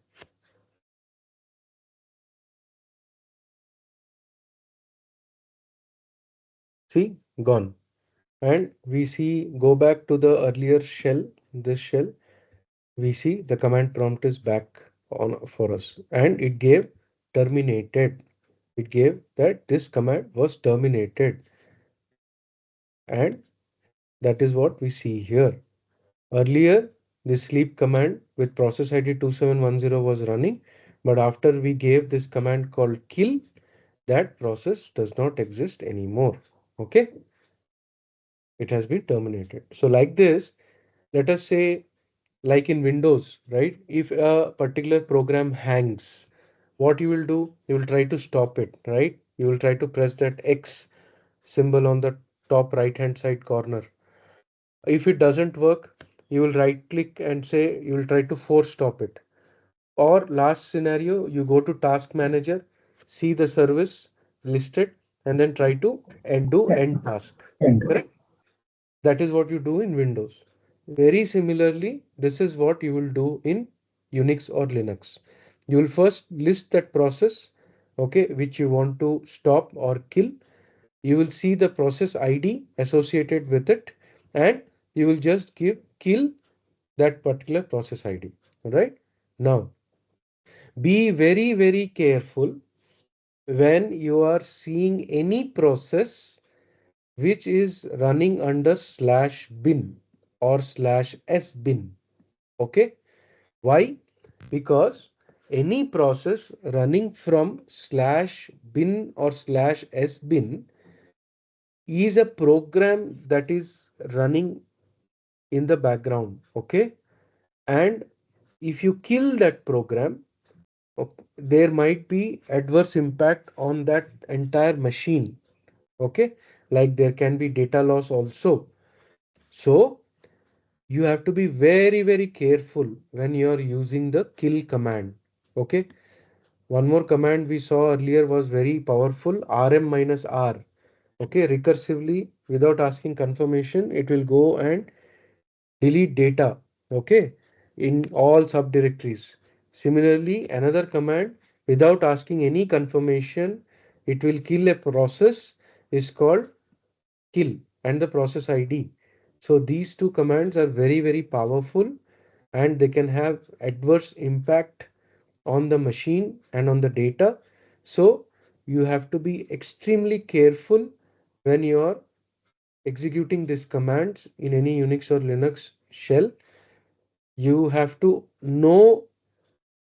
See, gone. And we see, go back to the earlier shell, this shell, we see the command prompt is back on for us, and it gave terminated. It gave that this command was terminated, and that is what we see here. Earlier, the sleep command with process ID 2710 was running, but after we gave this command called kill, that process does not exist anymore. Okay, it has been terminated. So like this, let us say like in Windows, right? If a particular program hangs, what you will do? You will try to stop it, right? You will try to press that X symbol on the top right hand side corner. If it doesn't work, you will right click and say you will try to force stop it. Or last scenario, you go to task manager, see the service listed, and then try to do end task. Correct? That is what you do in Windows. Very similarly, this is what you will do in Unix or Linux. You will first list that process, okay, which you want to stop or kill. You will see the process ID associated with it, and you will just give kill that particular process ID. All right. Now, be very, very careful when you are seeing any process which is running under slash bin or slash s bin. Okay, why? Because any process running from slash bin or slash s bin is a program that is running in the background. Okay, and if you kill that program, there might be adverse impact on that entire machine. Okay, like there can be data loss also. So you have to be very, very careful when you are using the kill command. Okay, one more command we saw earlier was very powerful, rm minus r. Okay, recursively without asking confirmation, it will go and delete data. Okay, in all subdirectories. Similarly, another command without asking any confirmation, it will kill a process, is called kill, and the process ID. So these two commands are very, very powerful, and they can have adverse impact on the machine and on the data. So you have to be extremely careful when you are executing these commands in any Unix or Linux shell. You have to know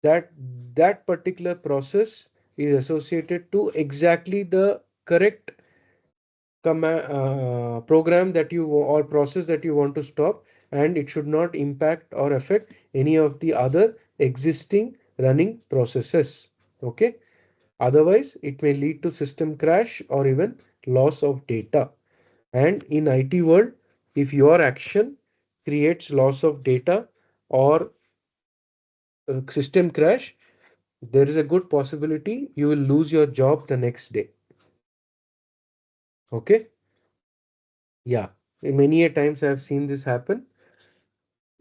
that that particular process is associated to exactly the correct program that you or process that you want to stop, and it should not impact or affect any of the other existing running processes. Okay, otherwise it may lead to system crash or even loss of data. And in IT world, if your action creates loss of data or system crash, there is a good possibility you will lose your job the next day. Okay? Yeah. Many a times I have seen this happen.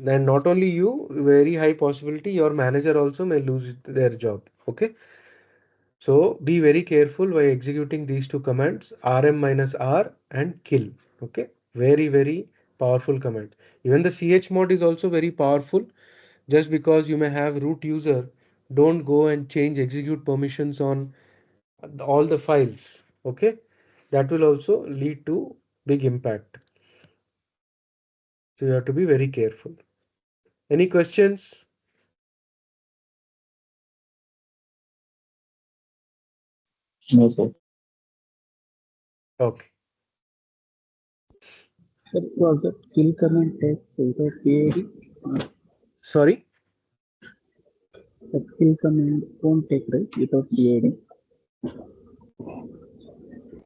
And not only you, very high possibility your manager also may lose their job. Okay? So be very careful while executing these two commands, rm minus r and kill. Okay? Very, very powerful command. Even the chmod is also very powerful. Just because you may have root user, don't go and change execute permissions on all the files. Okay? That will also lead to big impact. So you have to be very careful. Any questions? No, sir. Okay. Sir, was the kill command text without PID? Sorry. The kill command won't take right without PID.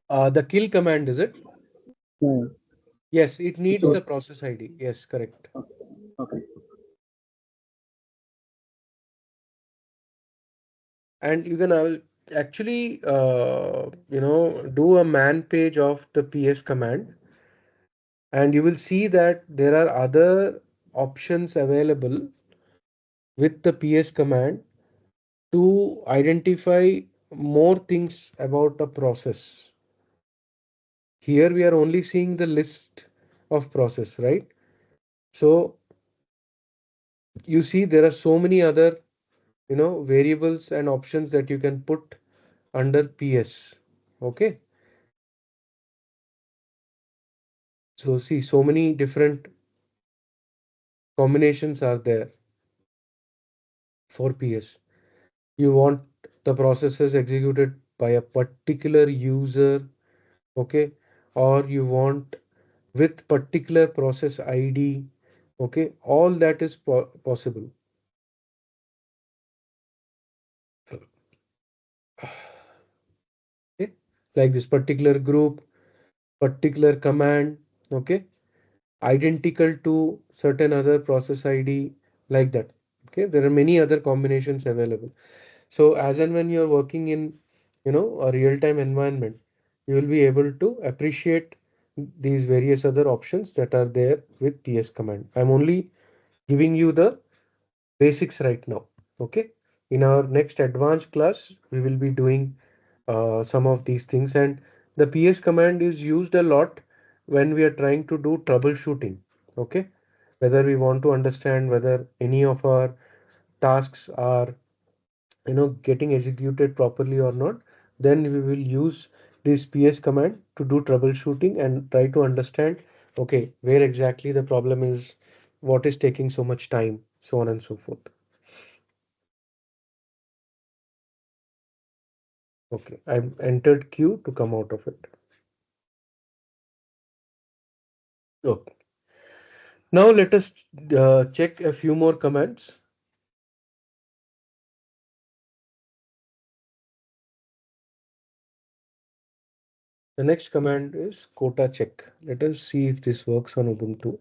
The kill command, is it? Yeah, Yes, it needs without. the process ID. Yes, correct. Okay. Okay. And you can actually, do a man page of the PS command, and you will see that there are other options available with the PS command to identify more things about a process. Here we are only seeing the list of process, right? So you see there are so many other, variables and options that you can put under PS. Okay. So see, so many different combinations are there for PS. You want the processes executed by a particular user, okay, or you want with particular process ID, okay, all that is possible. Okay, like this particular group, particular command, okay, identical to certain other process ID, like that. Okay, there are many other combinations available. So as and when you're working in, a real-time environment, you will be able to appreciate these various other options that are there with PS command. I'm only giving you the basics right now. Okay. In our next advanced class, we will be doing some of these things, and the PS command is used a lot when we are trying to do troubleshooting. Okay. Whether we want to understand whether any of our tasks are getting executed properly or not, then we will use this PS command to do troubleshooting and try to understand, okay, where exactly the problem is, what is taking so much time, so on and so forth. Okay, I've entered Q to come out of it. Okay. Now let us check a few more commands. The next command is quota check. Let us see if this works on Ubuntu.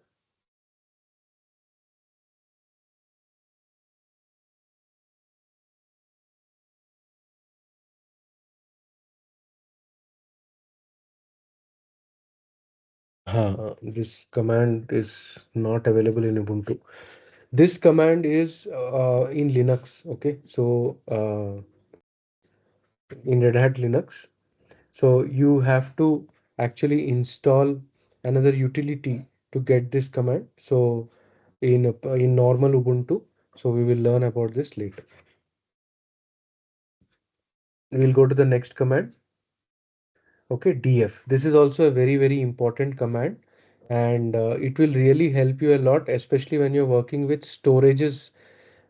This command is not available in Ubuntu. This command is in Linux. Okay, so in Red Hat Linux. So you have to actually install another utility to get this command. So in normal Ubuntu. So we will learn about this later. We'll go to the next command. Okay, df. This is also a very, very important command, and it will really help you a lot, especially when you're working with storages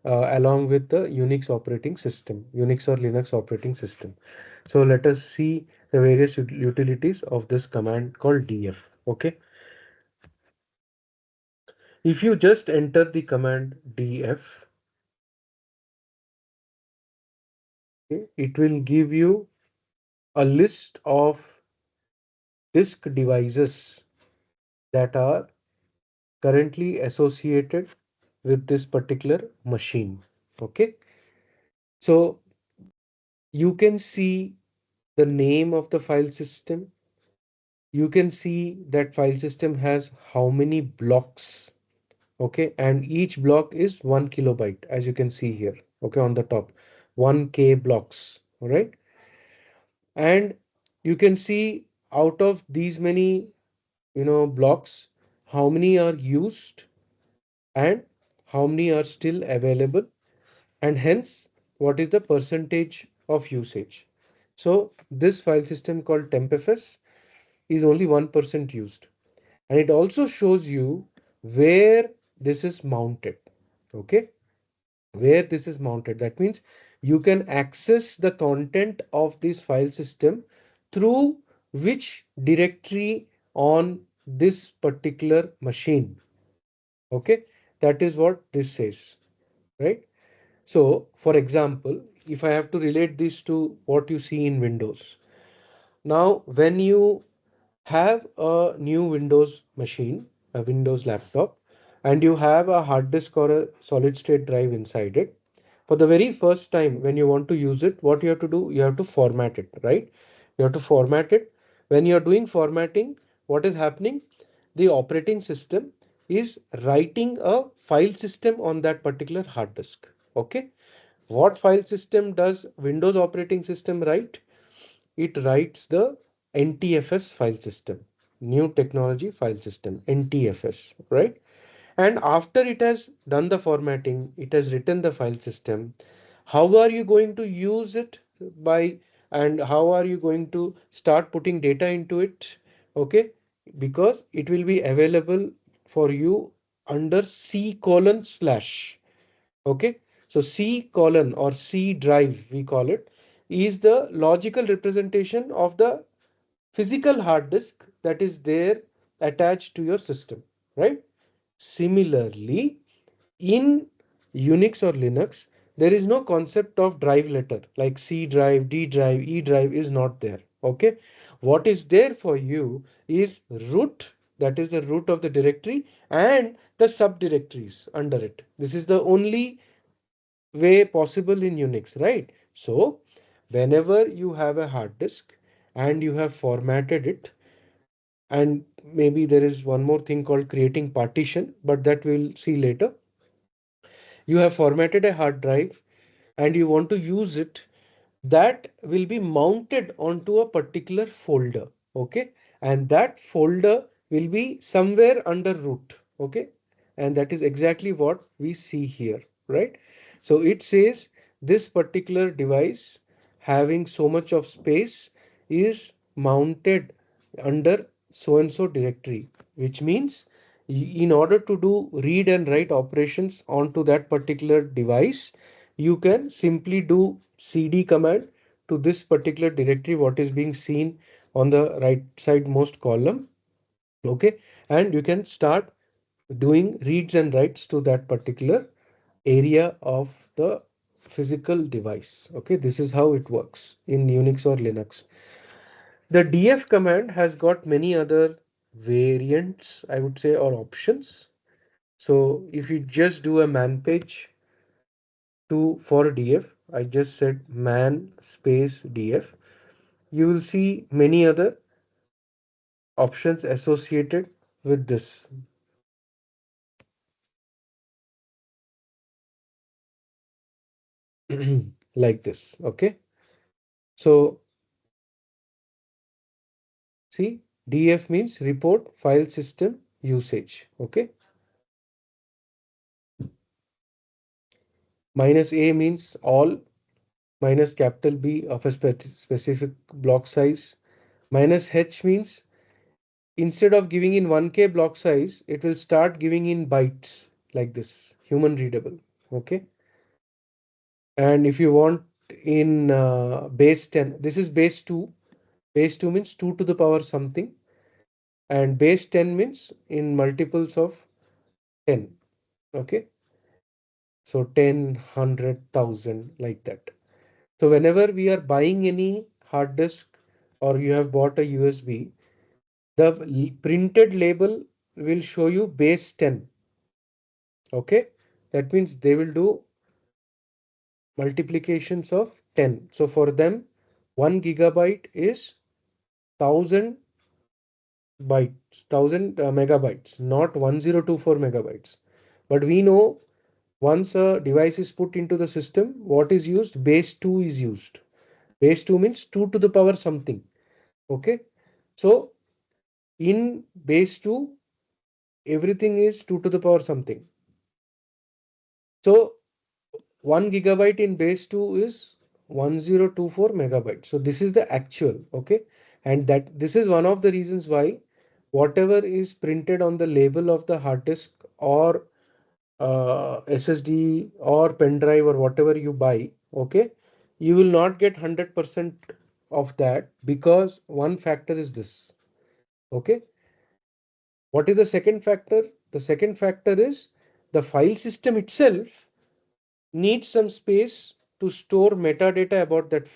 along with the Unix operating system, Unix or Linux operating system. So let us see the various utilities of this command called df. Okay, if you just enter the command df, okay, it will give you a list of disk devices that are currently associated with this particular machine. Okay, so you can see the name of the file system. You can see that file system has how many blocks. Okay, and each block is 1 kilobyte, as you can see here. Okay, on the top, 1K blocks. All right, and you can see out of these many, blocks, how many are used and how many are still available, and hence what is the percentage of usage. So this file system called tempfs is only 1% used, and it also shows you where this is mounted. Okay, where this is mounted, that means you can access the content of this file system through which directory on this particular machine. Okay, that is what this says, right? So for example, if I have to relate this to what you see in Windows, now when you have a new Windows machine, a Windows laptop, and you have a hard disk or a solid state drive inside it, for the very first time when you want to use it, what you have to do, you have to format it, right? You have to format it. When you're doing formatting, what is happening? The operating system is writing a file system on that particular hard disk. Okay. What file system does Windows operating system write? It writes the NTFS file system, new technology file system, NTFS, right? And after it has done the formatting, it has written the file system. How are you going to use it by, and how are you going to start putting data into it? Okay, because it will be available for you under C colon slash. Okay, so C colon or C drive, we call it, is the logical representation of the physical hard disk that is there attached to your system, right? Similarly, in Unix or Linux, there is no concept of drive letter like C drive, D drive, E drive is not there. Okay. What is there for you is root, that is the root of the directory, and the subdirectories under it. This is the only way possible in Unix, right? So, whenever you have a hard disk and you have formatted it, and maybe there is one more thing called creating partition, but that we'll see later. You have formatted a hard drive and you want to use it, that will be mounted onto a particular folder. Okay, and that folder will be somewhere under root. Okay, and that is exactly what we see here, right? So it says this particular device having so much of space is mounted under so and so directory, which means in order to do read and write operations onto that particular device, you can simply do cd command to this particular directory, what is being seen on the right side most column. Okay, and you can start doing reads and writes to that particular area of the physical device. Okay, this is how it works in Unix or Linux. The df command has got many other variants, I would say, or options. So if you just do a man page to for df, I just said man space df, you will see many other options associated with this. Like this. Okay, so see, df means report file system usage. Okay, minus a means all, minus capital B of a specific block size. Minus H means instead of giving in 1K block size, it will start giving in bytes like this, human readable. Okay. And if you want in base 10, this is base 2. Base 2 means 2 to the power something. And base 10 means in multiples of 10. Okay. So 10, 100,000 like that. So whenever we are buying any hard disk or you have bought a USB, the printed label will show you base 10. Okay, that means they will do multiplications of 10. So for them, 1 gigabyte is 1000 bytes, 1000 megabytes, not 1024 megabytes. But we know once a device is put into the system, what is used? Base 2 is used. Base 2 means 2 to the power something. Okay. So in base 2, everything is 2 to the power something. So 1 gigabyte in base 2 is 1024 megabytes. So this is the actual. Okay. And that this is one of the reasons why whatever is printed on the label of the hard disk or SSD or pen drive or whatever you buy, okay, you will not get 100% of that, because one factor is this. Okay, what is the second factor? The second factor is the file system itself needs some space to store metadata about that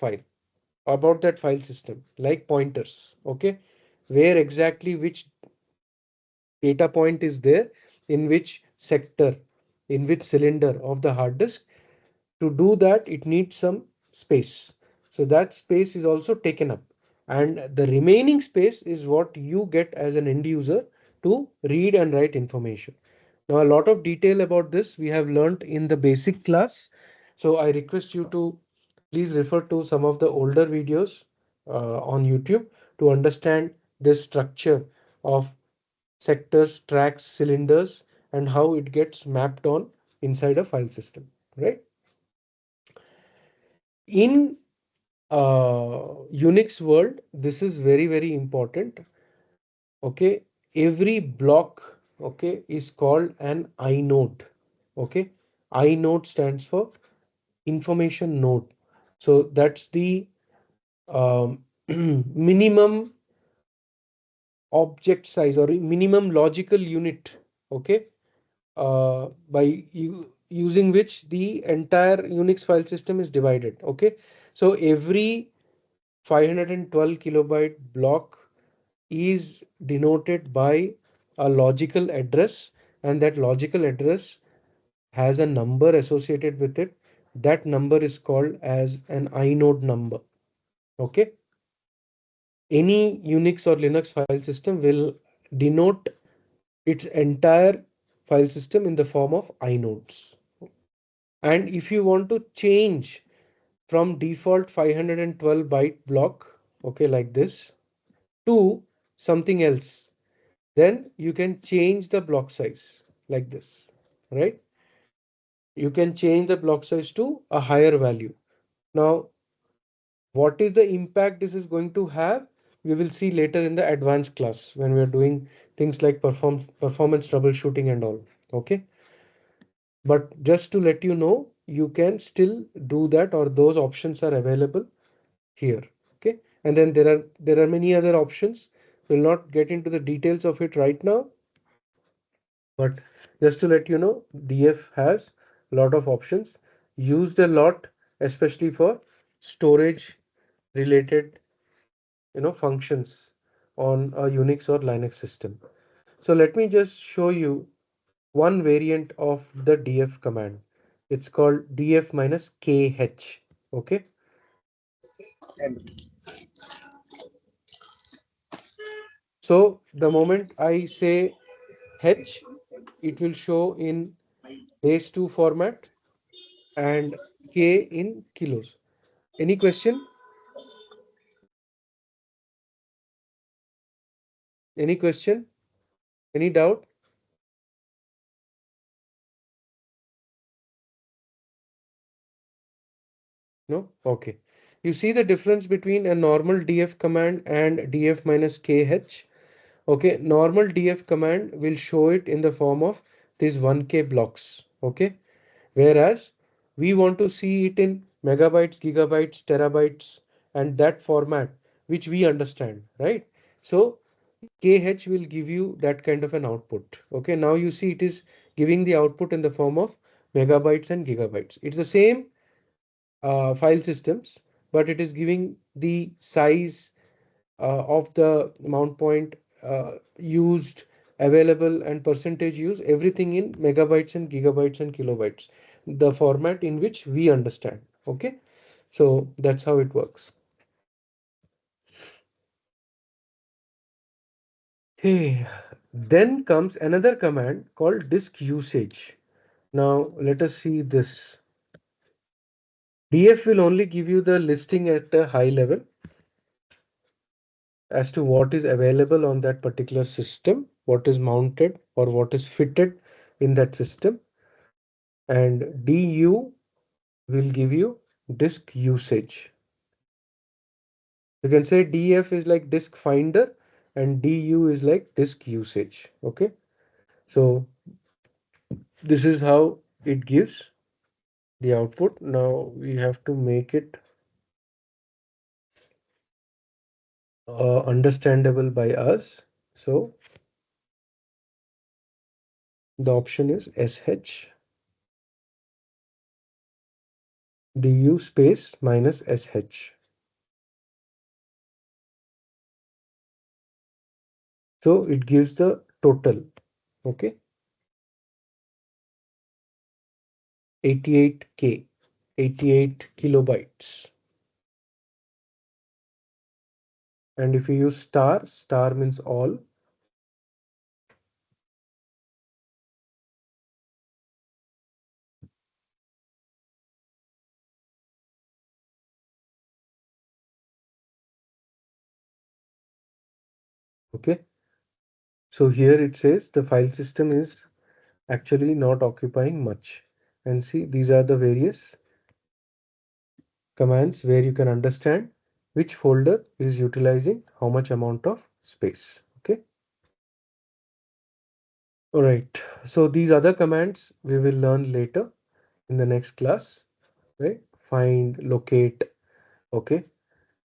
file system, like pointers. Okay, where exactly which data point is there, in which sector, in which cylinder of the hard disk. To do that, it needs some space. So that space is also taken up. And the remaining space is what you get as an end user to read and write information. Now, a lot of detail about this we have learned in the basic class. So I request you to please refer to some of the older videos on YouTube to understand this structure of sectors, tracks, cylinders, and how it gets mapped on inside a file system, right? In Unix world, this is very, very important. Okay, every block, okay, is called an inode. Okay, inode stands for information node. So that's the minimum object size or minimum logical unit. Okay, by using which the entire Unix file system is divided. Okay, so every 512 kilobyte block is denoted by a logical address, and that logical address has a number associated with it. That number is called as an inode number. Okay, any Unix or Linux file system will denote its entire file system in the form of inodes. And if you want to change from default 512 byte block, okay, like this, to something else, then you can change the block size like this, right? You can change the block size to a higher value. Now, what is the impact this is going to have? We will see later in the advanced class when we are doing things like performance troubleshooting and all. Okay. But just to let you know, you can still do that, or those options are available here. Okay. And then there are many other options. We'll not get into the details of it right now. But just to let you know, DF has a lot of options used a lot, especially for storage related, functions on a Unix or Linux system. So let me just show you one variant of the DF command. It's called DF minus KH. Okay. So the moment I say H, it will show in base 2 format and K in kilos. Any question? Any question? Any doubt? No? Okay. You see the difference between a normal DF command and DF minus KH? Okay, normal DF command will show it in the form of these 1K blocks. Okay, whereas we want to see it in megabytes, gigabytes, terabytes, and that format which we understand, right? So KH will give you that kind of an output. Okay, now you see it is giving the output in the form of megabytes and gigabytes. It's the same file systems, but it is giving the size of the mount point used, available, and percentage use, everything in megabytes and gigabytes and kilobytes, the format in which we understand. Okay, so that's how it works. Hey, then comes another command called disk usage. Now let us see this. DF will only give you the listing at a high level as to what is available on that particular system, what is mounted or what is fitted in that system. And DU will give you disk usage. You can say DF is like disk finder and DU is like disk usage. Okay. So this is how it gives the output. Now we have to make it understandable by us. So the option is sh du space minus sh. So it gives the total. Okay, 88K, 88 kilobytes. And if you use star, star means all. Okay, so here it says the file system is actually not occupying much. And see, these are the various commands where you can understand which folder is utilizing how much amount of space. Okay. All right. So these other commands we will learn later in the next class, right? Find, locate. Okay.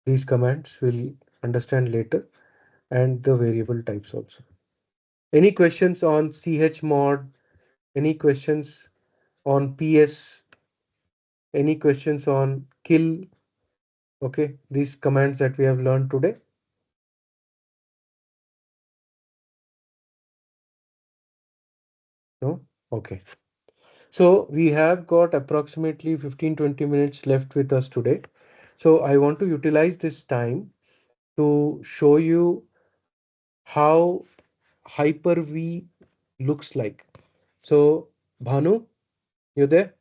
These commands we'll understand later, and the variable types also. Any questions on chmod? Any questions on ps? Any questions on kill? Okay. These commands that we have learned today. No? Okay. So we have got approximately 15-20 minutes left with us today. So I want to utilize this time to show you how Hyper-V looks like. So Bhanu, you there?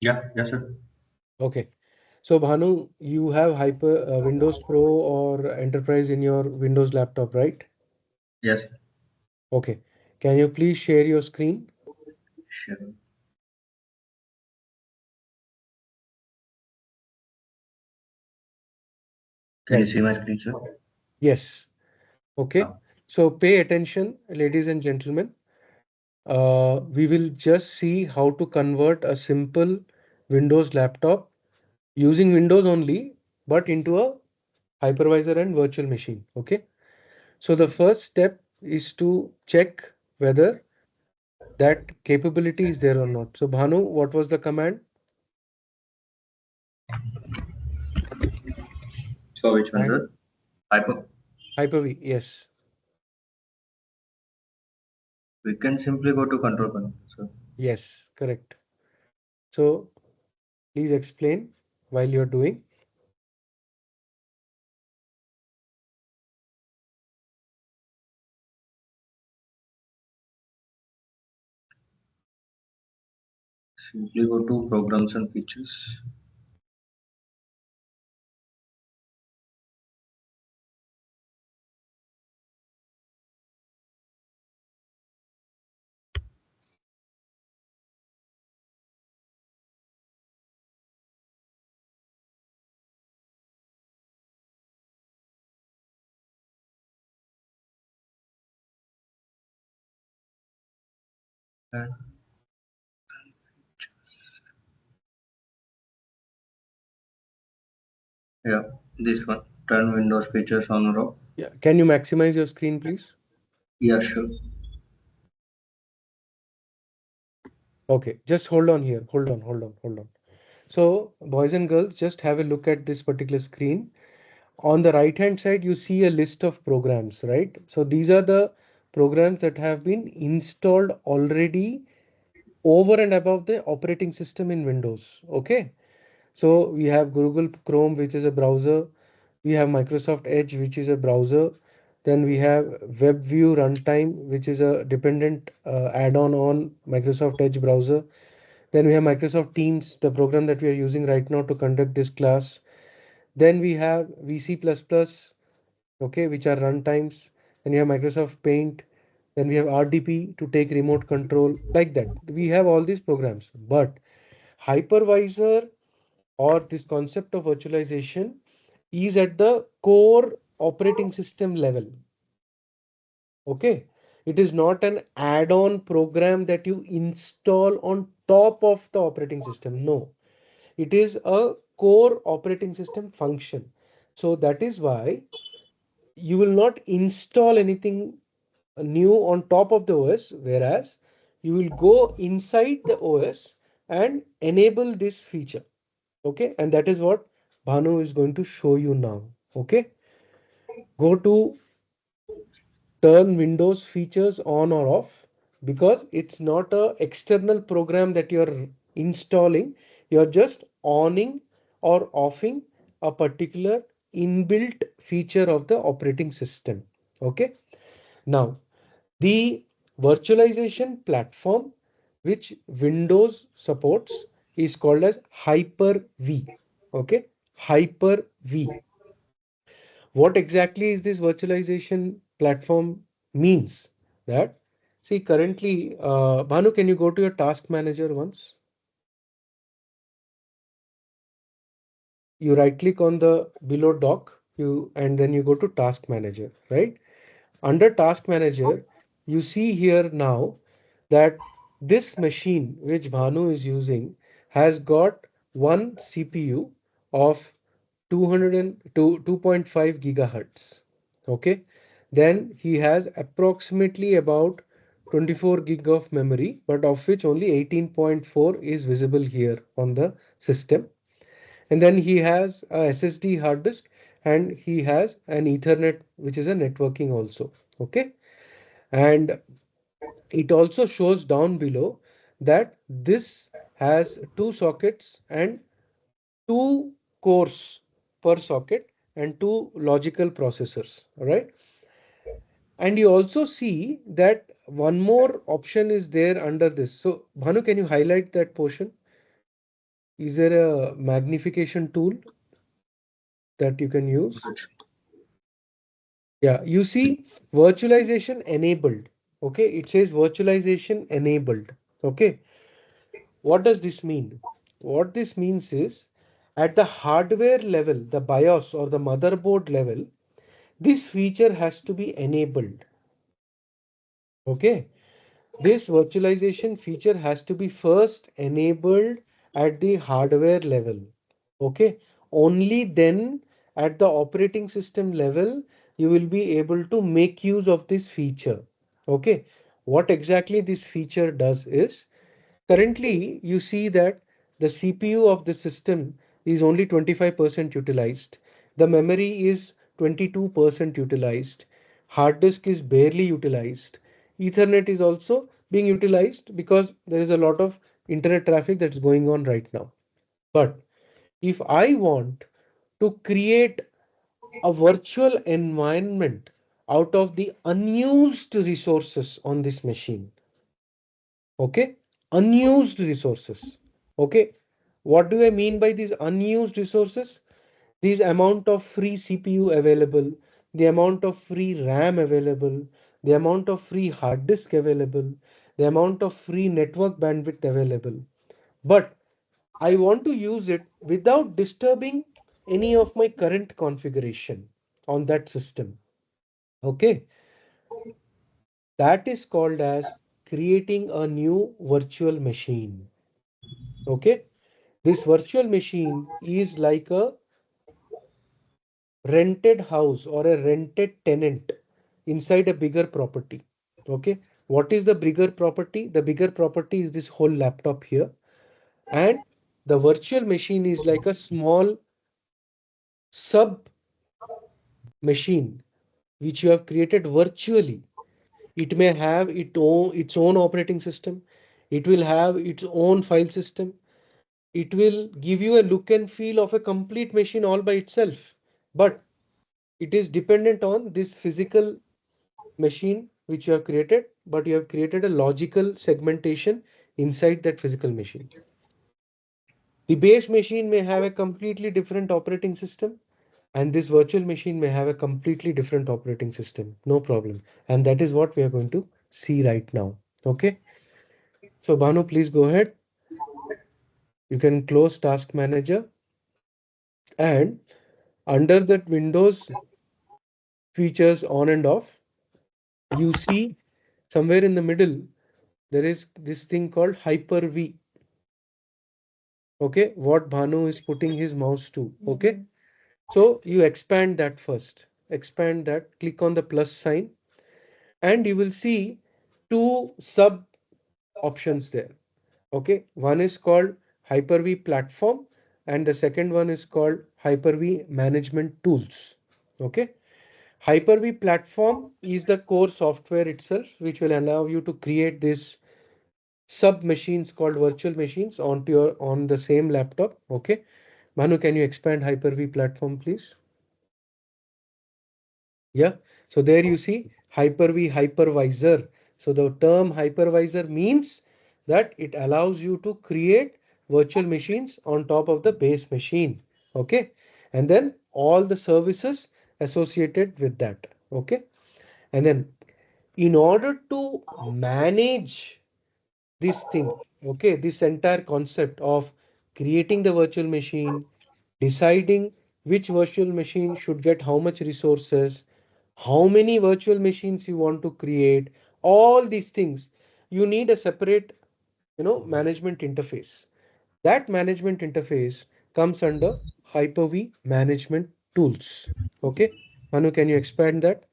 Yeah, yes, sir. Okay. So Bhanu, you have Hyper Windows Pro or Enterprise in your Windows laptop, right? Yes, Okay. Can you please share your screen? sure. Can you Right. see my screen, sir? Yes. Okay. Ah, So pay attention, ladies and gentlemen. We will just see how to convert a simple Windows laptop using Windows only, but into a hypervisor and virtual machine. Okay. So the first step is to check whether that capability is there or not. So Bhanu, what was the command? so which one, And sir? Hyper. Hyper-V, yes. We can simply go to control panel, sir. Yes, correct. So please explain while you're doing. Simply go to programs and features. And yeah, this one. Turn Windows features on or off. Yeah. Can you maximize your screen, please? Yeah, sure. Okay, just hold on here. Hold on. So, boys and girls, just have a look at this particular screen. on the right hand side, you see a list of programs, right? So these are the programs that have been installed already over and above the operating system in Windows. Okay. So we have Google Chrome, which is a browser. We have Microsoft Edge, which is a browser. Then we have WebView Runtime, which is a dependent add-on on Microsoft Edge browser. Then we have Microsoft Teams, the program that we are using right now to conduct this class. Then we have VC++, okay, which are runtimes. Then you have Microsoft Paint. Then we have RDP to take remote control, like that. We have all these programs, but hypervisor or this concept of virtualization is at the core operating system level. Okay. It is not an add-on program that you install on top of the operating system. No, it is a core operating system function. So that is why you will not install anything new on top of the OS, whereas you will go inside the OS and enable this feature. Okay, and that is what Bhanu is going to show you now. Okay, go to turn Windows features on or off, because it's not a external program that you're installing. You're just onning or offing a particular inbuilt feature of the operating system. Okay, now the virtualization platform which Windows supports is called as Hyper-V. Okay, Hyper-V. What exactly is this virtualization platform means? That, see, currently, Bhanu, can you go to your task manager once? You right click on the below dock, and then you go to task manager, right? Under task manager, you see here now that this machine which Bhanu is using has got one CPU of 2.5 gigahertz. Okay. Then he has approximately about 24 gig of memory, but of which only 18.4 is visible here on the system. And then he has a SSD hard disk, and he has an Ethernet, which is a networking also. Okay. And it also shows down below that this has two sockets and two cores per socket and two logical processors. All right. And you also see that one more option is there under this. So, Bhanu, can you highlight that portion? Is there a magnification tool that you can use? Good. Yeah, you see virtualization enabled. Okay, it says virtualization enabled. Okay, what does this mean? What this means is at the hardware level, the BIOS or the motherboard level, this feature has to be enabled. Okay, this virtualization feature has to be first enabled at the hardware level. Okay, only then at the operating system level you will be able to make use of this feature. Okay, what exactly this feature does is, currently you see that the CPU of the system is only 25% utilized. The memory is 22% utilized. Hard disk is barely utilized. Ethernet is also being utilized because there is a lot of internet traffic that's going on right now. But if I want to create a virtual environment out of the unused resources on this machine, okay, unused resources, okay, what do I mean by these unused resources? These amount of free CPU available, the amount of free RAM available, the amount of free hard disk available, the amount of free network bandwidth available. But I want to use it without disturbing any of my current configuration on that system. Okay, that is called as creating a new virtual machine. Okay, this virtual machine is like a rented house or a rented tenant inside a bigger property. Okay, what is the bigger property? The bigger property is this whole laptop here, and the virtual machine is like a small sub machine which you have created virtually. It may have its own operating system. It will have its own file system. It will give you a look and feel of a complete machine all by itself. But it is dependent on this physical machine which you have created, but you have created a logical segmentation inside that physical machine. The base machine may have a completely different operating system, and this virtual machine may have a completely different operating system. No problem. And that is what we are going to see right now. Okay. So Banu, please go ahead. You can close Task Manager, and under that Windows features on and off, you see somewhere in the middle, there is this thing called Hyper-V. Okay. What Banu is putting his mouse to. Okay. So you expand that first. Expand that, click on the plus sign, and you will see two sub options there. Okay, one is called Hyper-V Platform, and the second one is called Hyper-V Management Tools. Okay, Hyper-V Platform is the core software itself, which will allow you to create this sub machines called virtual machines on the same laptop. Okay, Manu, can you expand Hyper-V Platform, please? Yeah, so there you see Hyper-V hypervisor. So the term hypervisor means that it allows you to create virtual machines on top of the base machine. Okay, and then all the services associated with that. Okay, and then in order to manage this thing, okay, this entire concept of creating the virtual machine, deciding which virtual machine should get how much resources, how many virtual machines you want to create, all these things, you need a separate, management interface. That management interface comes under Hyper-V management tools. Okay, Manu, can you expand that?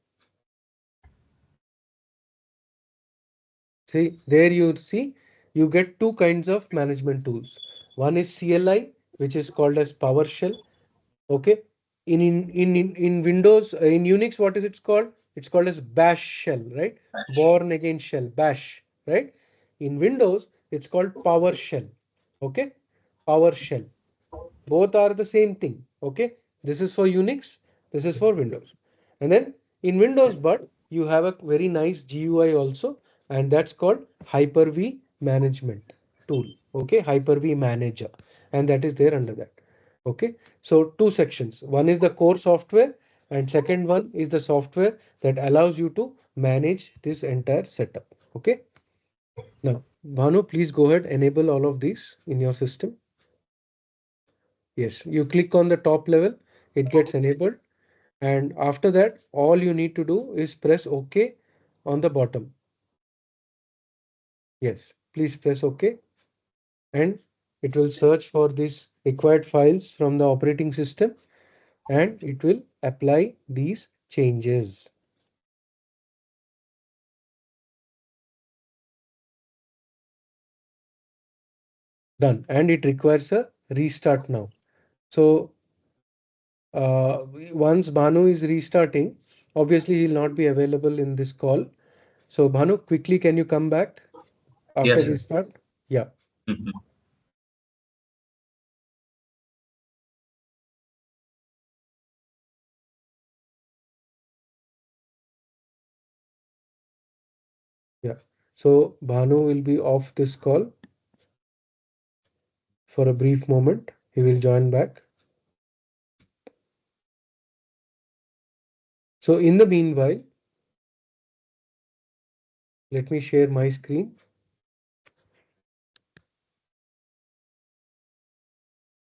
See, there you see, you get two kinds of management tools. One is CLI, which is called as PowerShell. Okay. In Windows, in Unix, what is it called? It's called as Bash shell, right? Born again shell, Bash, right? In Windows, it's called PowerShell. Okay, PowerShell. Both are the same thing. Okay, this is for Unix, this is for Windows. And then in Windows, but you have a very nice GUI also, and that's called Hyper-V management tool. Okay, Hyper-V manager, and that is there under that. Okay, so two sections. One is the core software, and second one is the software that allows you to manage this entire setup. Okay, now Bhanu, please go ahead, enable all of these in your system. Yes, you click on the top level, it gets enabled. And after that, all you need to do is press OK on the bottom. Yes, please press OK. And it will search for these required files from the operating system, and it will apply these changes. Done. And it requires a restart now. So once Bhanu is restarting, obviously he'll not be available in this call. So Bhanu, quickly, can you come back after Yes, sir. restart? Yeah. Mhm. Yeah. So Bhanu will be off this call for a brief moment. He will join back. So in the meanwhile, let me share my screen.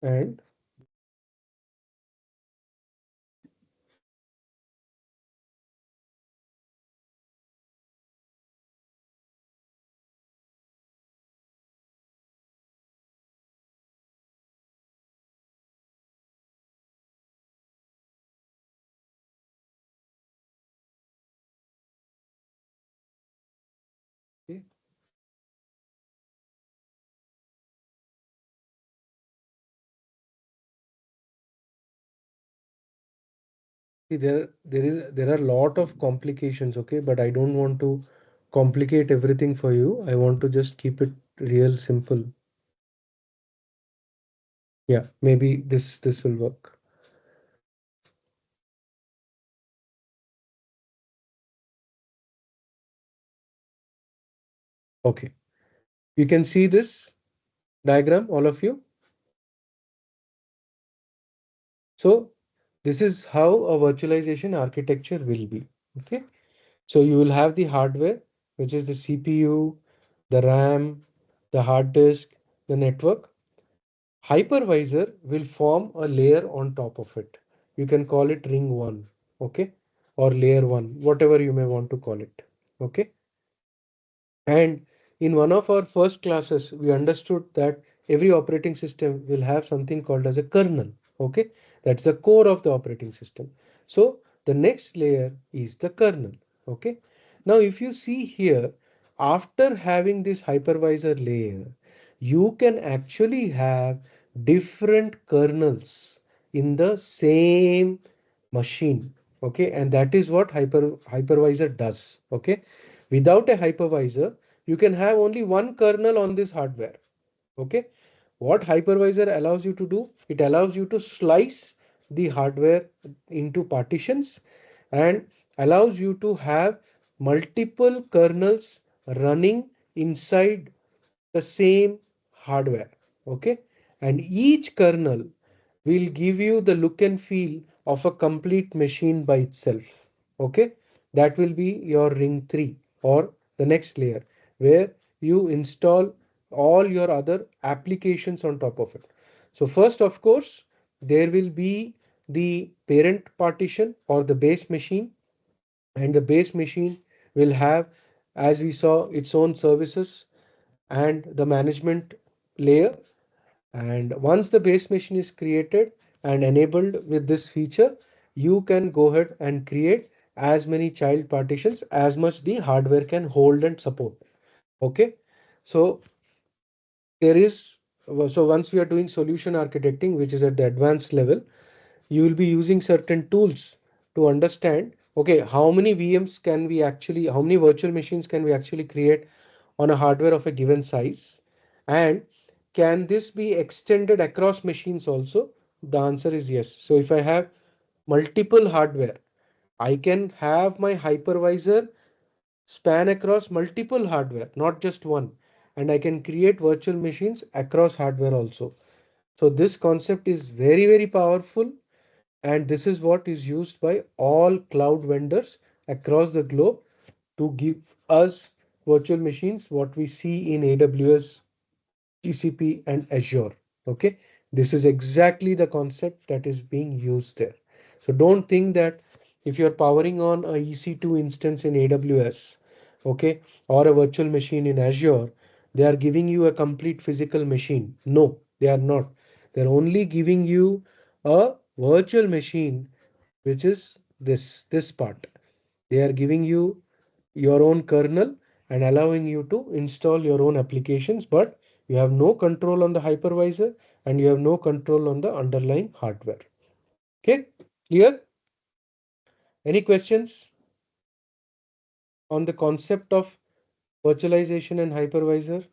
And okay. See, there are a lot of complications, okay, but I don't want to complicate everything for you. I want to just keep it real simple. Yeah, maybe this will work. Okay, you can see this diagram, all of you. So this is how a virtualization architecture will be. Okay, so you will have the hardware, which is the CPU, the RAM, the hard disk, the network. Hypervisor will form a layer on top of it. You can call it ring one, okay, or layer one, whatever you may want to call it. Okay. And in one of our first classes, we understood that every operating system will have something called as a kernel. Okay, that's the core of the operating system. So the next layer is the kernel. Okay, now if you see here, after having this hypervisor layer, you can actually have different kernels in the same machine. Okay, and that is what hypervisor does. Okay, without a hypervisor, you can have only one kernel on this hardware. Okay, what hypervisor allows you to do, it allows you to slice the hardware into partitions and allows you to have multiple kernels running inside the same hardware. Okay, and each kernel will give you the look and feel of a complete machine by itself. Okay, that will be your ring 3 or the next layer where you install all your other applications on top of it. So first, of course, there will be the parent partition or the base machine, and the base machine will have, as we saw, its own services and the management layer. And once the base machine is created and enabled with this feature, you can go ahead and create as many child partitions as much the hardware can hold and support. Okay, so there is, so once we are doing solution architecting, which is at the advanced level, you will be using certain tools to understand, okay, how many VMs can we actually, how many virtual machines can we actually create on a hardware of a given size, and can this be extended across machines also? The answer is yes. So if I have multiple hardware, I can have my hypervisor span across multiple hardware, not just one, and I can create virtual machines across hardware also. So this concept is very, very powerful, and this is what is used by all cloud vendors across the globe to give us virtual machines, what we see in AWS, GCP, and Azure. Okay, this is exactly the concept that is being used there. So don't think that if you're powering on a EC2 instance in AWS, okay, or a virtual machine in Azure, they are giving you a complete physical machine. No, they are not. They're only giving you a virtual machine, which is this part. They are giving you your own kernel and allowing you to install your own applications, but you have no control on the hypervisor and you have no control on the underlying hardware. Okay, clear? Any questions on the concept of virtualization and hypervisor?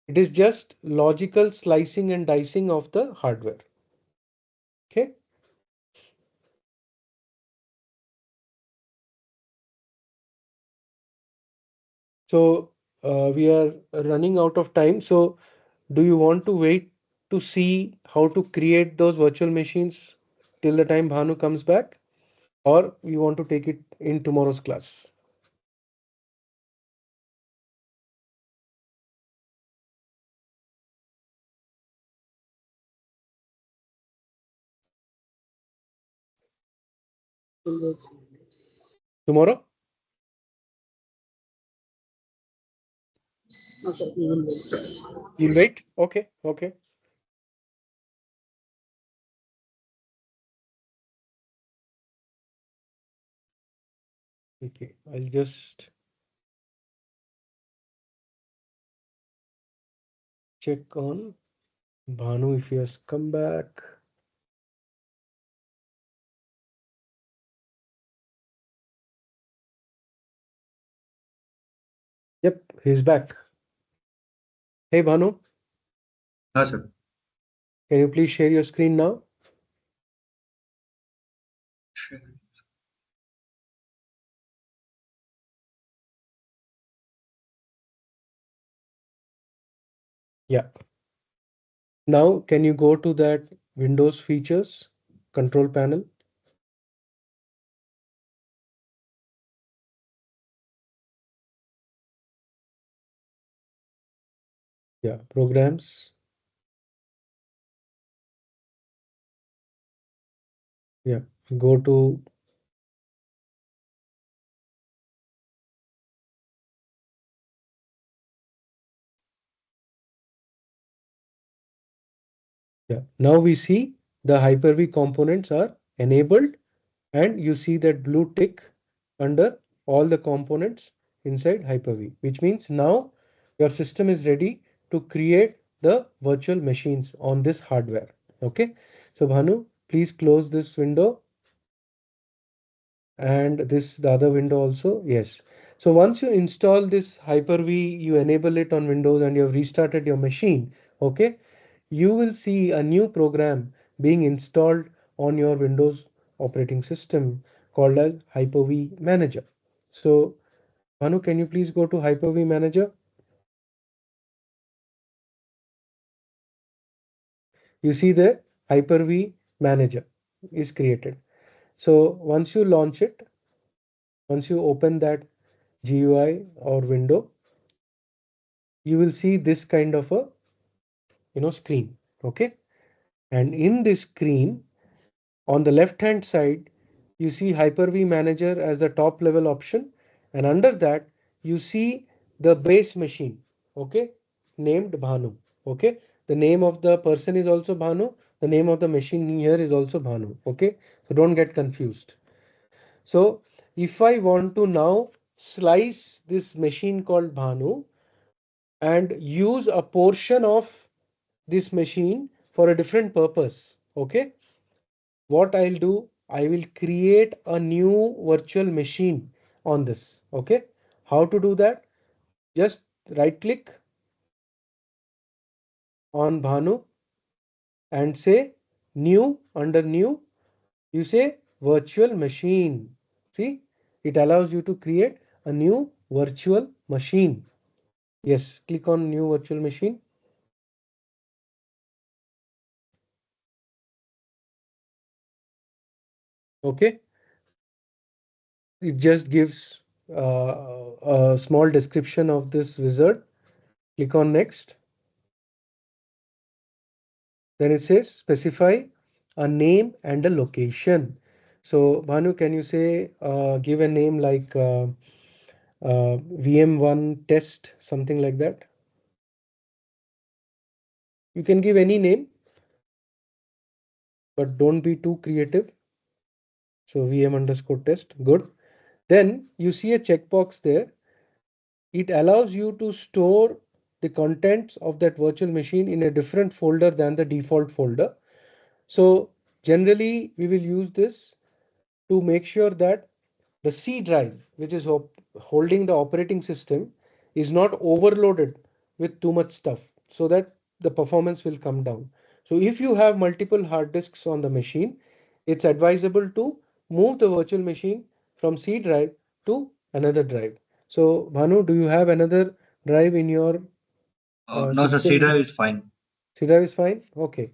It is just logical slicing and dicing of the hardware. Okay. So we are running out of time. So do you want to wait to see how to create those virtual machines till the time Bhanu comes back? Or you want to take it in tomorrow's class? Tomorrow? Okay, we will wait. You'll wait? Okay, okay. Okay, I'll just check on Bhanu if he has come back. Yep, he's back. Hey Bhanu, Ah, sir. can you please share your screen now? Sure. Yeah. Now, can you go to that Windows features control panel? Yeah, programs. Yeah, go to, yeah. Now we see the Hyper-V components are enabled, and you see that blue tick under all the components inside Hyper-V, which means now your system is ready to create the virtual machines on this hardware. Okay. So Bhanu, please close this window and this the other window also. Yes. So once you install this Hyper-V, you enable it on Windows and you have restarted your machine. Okay. You will see a new program being installed on your Windows operating system called as Hyper-V Manager. So Manu, can you please go to Hyper-V Manager? You see there Hyper-V Manager is created. So once you launch it, once you open that GUI or window, you will see this kind of a screen. Okay. And in this screen, on the left hand side, you see Hyper-V Manager as the top level option, and under that you see the base machine, okay, named Bhanu. Okay, the name of the person is also Bhanu, the name of the machine here is also Bhanu. Okay, so don't get confused. So if I want to now slice this machine called Bhanu and use a portion of this machine for a different purpose, okay, what I'll do, I will create a new virtual machine on this. Okay. How to do that? Just right click on Bhanu and say new. Under new, you say virtual machine. See, it allows you to create a new virtual machine. Yes, click on new virtual machine. Okay. It just gives a small description of this wizard. Click on next. Then it says specify a name and a location. So Bhanu, can you say give a name like VM1 test, something like that? You can give any name, but don't be too creative. So VM underscore test. Good. Then you see a checkbox there. It allows you to store the contents of that virtual machine in a different folder than the default folder. So generally we will use this to make sure that the C drive, which is holding the operating system, is not overloaded with too much stuff so that the performance will come down. So if you have multiple hard disks on the machine, it's advisable to move the virtual machine from C drive to another drive. So Bhanu, do you have another drive in your No, sir. C system? drive is fine. C drive is fine. Okay.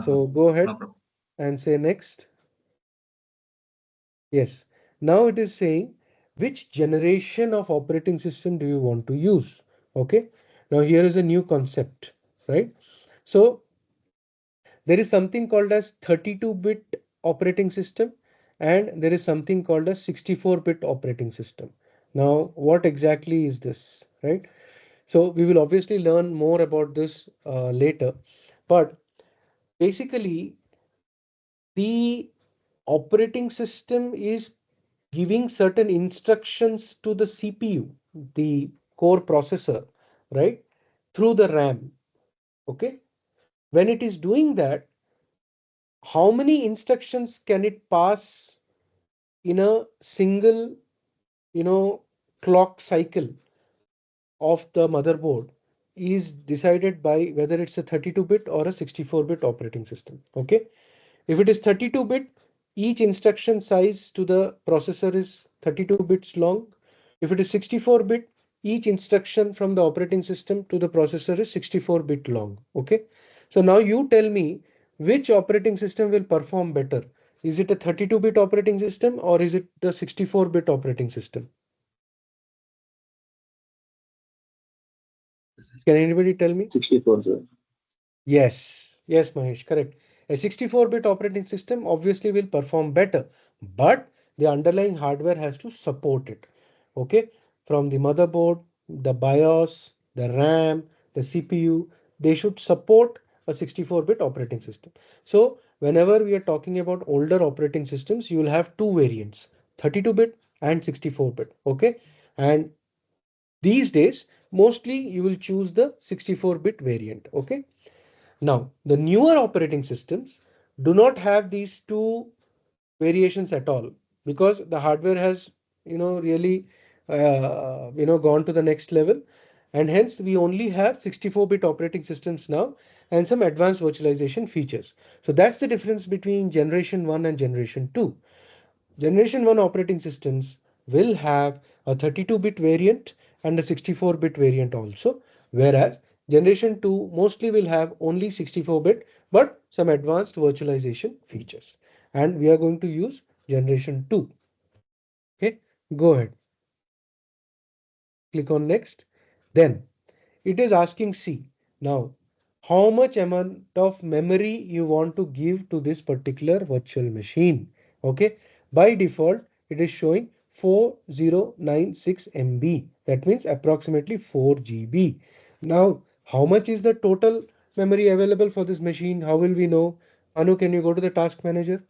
So go No ahead problem. and say next. Yes. Now it is saying which generation of operating system do you want to use? Okay. Now here is a new concept, right? So there is something called as 32-bit operating system and there is something called as 64-bit operating system. Now, what exactly is this, right? So we will obviously learn more about this later, but basically the operating system is giving certain instructions to the CPU, the core processor, right, through the RAM. Okay. When it is doing that, how many instructions can it pass in a single, you know, clock cycle? of the motherboard is decided by whether it's a 32-bit or a 64-bit operating system. Okay. If it is 32-bit, each instruction size to the processor is 32 bits long. If it is 64-bit, each instruction from the operating system to the processor is 64-bit long. Okay. So now you tell me which operating system will perform better. Is it a 32-bit operating system or is it the 64-bit operating system? Can anybody tell me? 64, sir. Yes, yes, Mahesh, correct. A 64-bit operating system obviously will perform better, but the underlying hardware has to support it. Okay, from the motherboard, the BIOS, the RAM, the CPU, they should support a 64-bit operating system. So whenever we are talking about older operating systems, you will have two variants, 32-bit and 64-bit. Okay, and these days, mostly you will choose the 64-bit variant. Okay. Now, the newer operating systems do not have these two variations at all because the hardware has, really, gone to the next level. And hence, we only have 64-bit operating systems now and some advanced virtualization features. So that's the difference between generation 1 and generation 2. Generation 1 operating systems will have a 32-bit variant and a 64-bit variant also, whereas Generation 2 mostly will have only 64-bit but some advanced virtualization features. And we are going to use Generation 2. Okay, go ahead. Click on next. Then it is asking C. Now, how much amount of memory you want to give to this particular virtual machine? Okay, by default, it is showing 4096 MB. That means approximately 4 GB. Now, how much is the total memory available for this machine? How will we know? Anu, can you go to the task manager?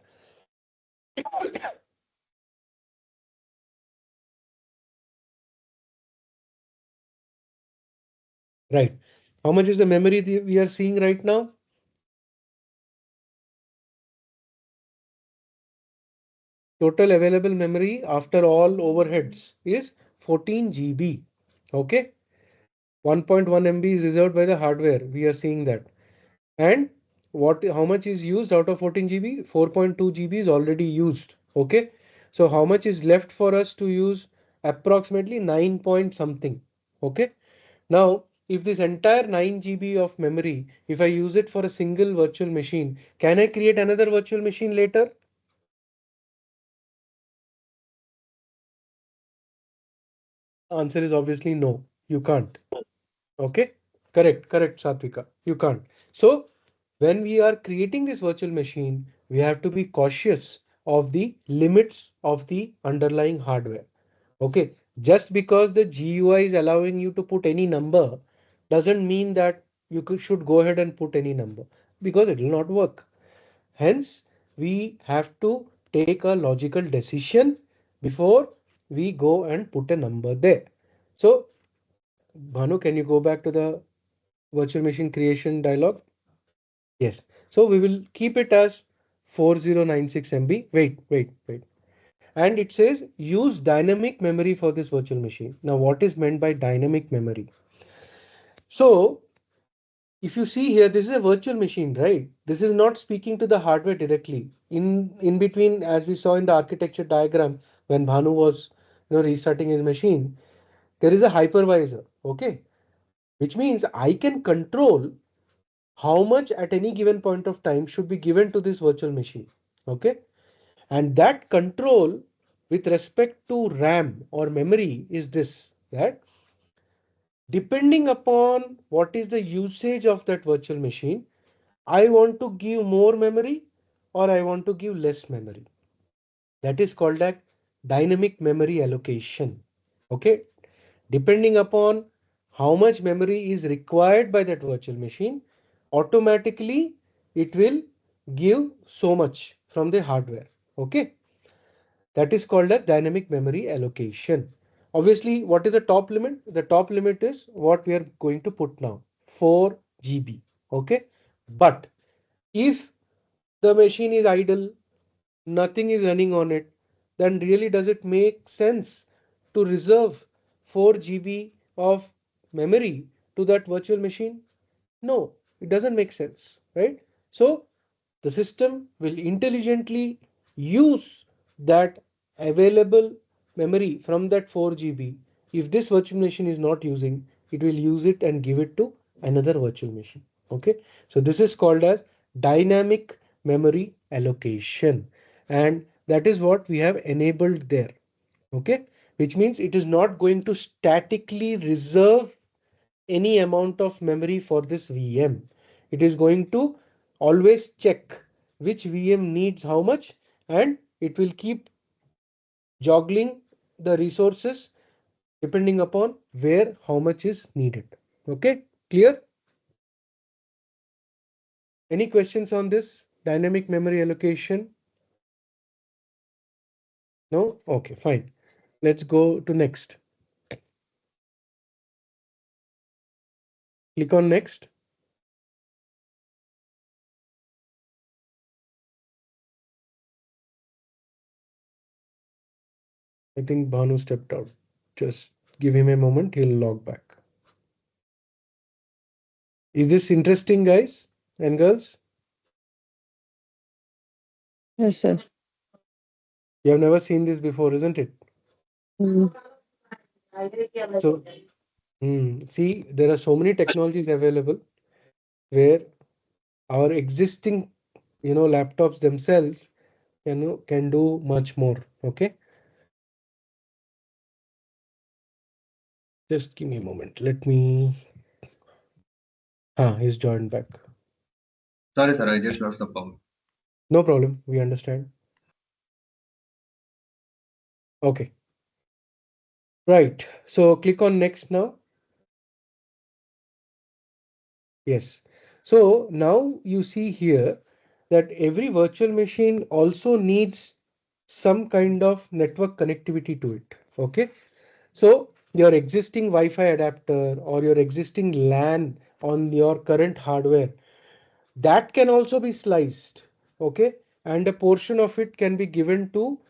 Right. How much is the memory we are seeing right now? Total available memory after all overheads is 14 GB. Okay. 1.1 MB is reserved by the hardware. We are seeing that. And how much is used out of 14 GB? 4.2 GB is already used. Okay. So how much is left for us to use? Approximately 9 point something. Okay. Now, if this entire 9 GB of memory, if I use it for a single virtual machine, can I create another virtual machine later? Answer is obviously no. You can't. Okay. Correct, Satvika. You can't. So when we are creating this virtual machine, we have to be cautious of the limits of the underlying hardware. Okay. Just because the GUI is allowing you to put any number doesn't mean that should go ahead and put any number because it will not work. Hence, we have to take a logical decision before we go and put a number there. So, Bhanu, can you go back to the virtual machine creation dialog? Yes. So we will keep it as 4096 MB. Wait. And it says use dynamic memory for this virtual machine. Now, what is meant by dynamic memory? So if you see here, this is a virtual machine, right? This is not speaking to the hardware directly. In between, as we saw in the architecture diagram, when Bhanu was restarting his machine, there is a hypervisor, okay? Which means I can control how much at any given point of time should be given to this virtual machine. Okay. And that control with respect to RAM or memory is this, that depending upon what is the usage of that virtual machine, I want to give more memory or I want to give less memory. That is called a dynamic memory allocation. Okay. Depending upon how much memory is required by that virtual machine, automatically it will give so much from the hardware. Okay. That is called as dynamic memory allocation. Obviously, what is the top limit? The top limit is what we are going to put now, 4 GB. Okay. But if the machine is idle, nothing is running on it, then really does it make sense to reserve 4 GB of memory to that virtual machine? No, it doesn't make sense, right? So the system will intelligently use that available memory from that 4 GB. If this virtual machine is not using, it will use it and give it to another virtual machine. Okay, so this is called as dynamic memory allocation, and that is what we have enabled there. Okay, which means it is not going to statically reserve any amount of memory for this VM. It is going to always check which VM needs how much, and it will keep juggling the resources depending upon where how much is needed. Okay, clear? Any questions on this dynamic memory allocation? No? Okay, fine. Let's go to next. Click on next. I think Bhanu stepped out. Just give him a moment, he'll log back. Is this interesting, guys and girls? Yes, sir. You have never seen this before, isn't it? Mm. So, see, there are so many technologies available where our existing, laptops themselves, can do much more. Okay, just give me a moment. Let me. He's joined back. Sorry, sir, I just lost the power. No problem. We understand. Okay, right. So click on next now. Yes. So now you see here that every virtual machine also needs some kind of network connectivity to it. Okay. So your existing Wi-Fi adapter or your existing LAN on your current hardware, that can also be sliced. Okay. And a portion of it can be given to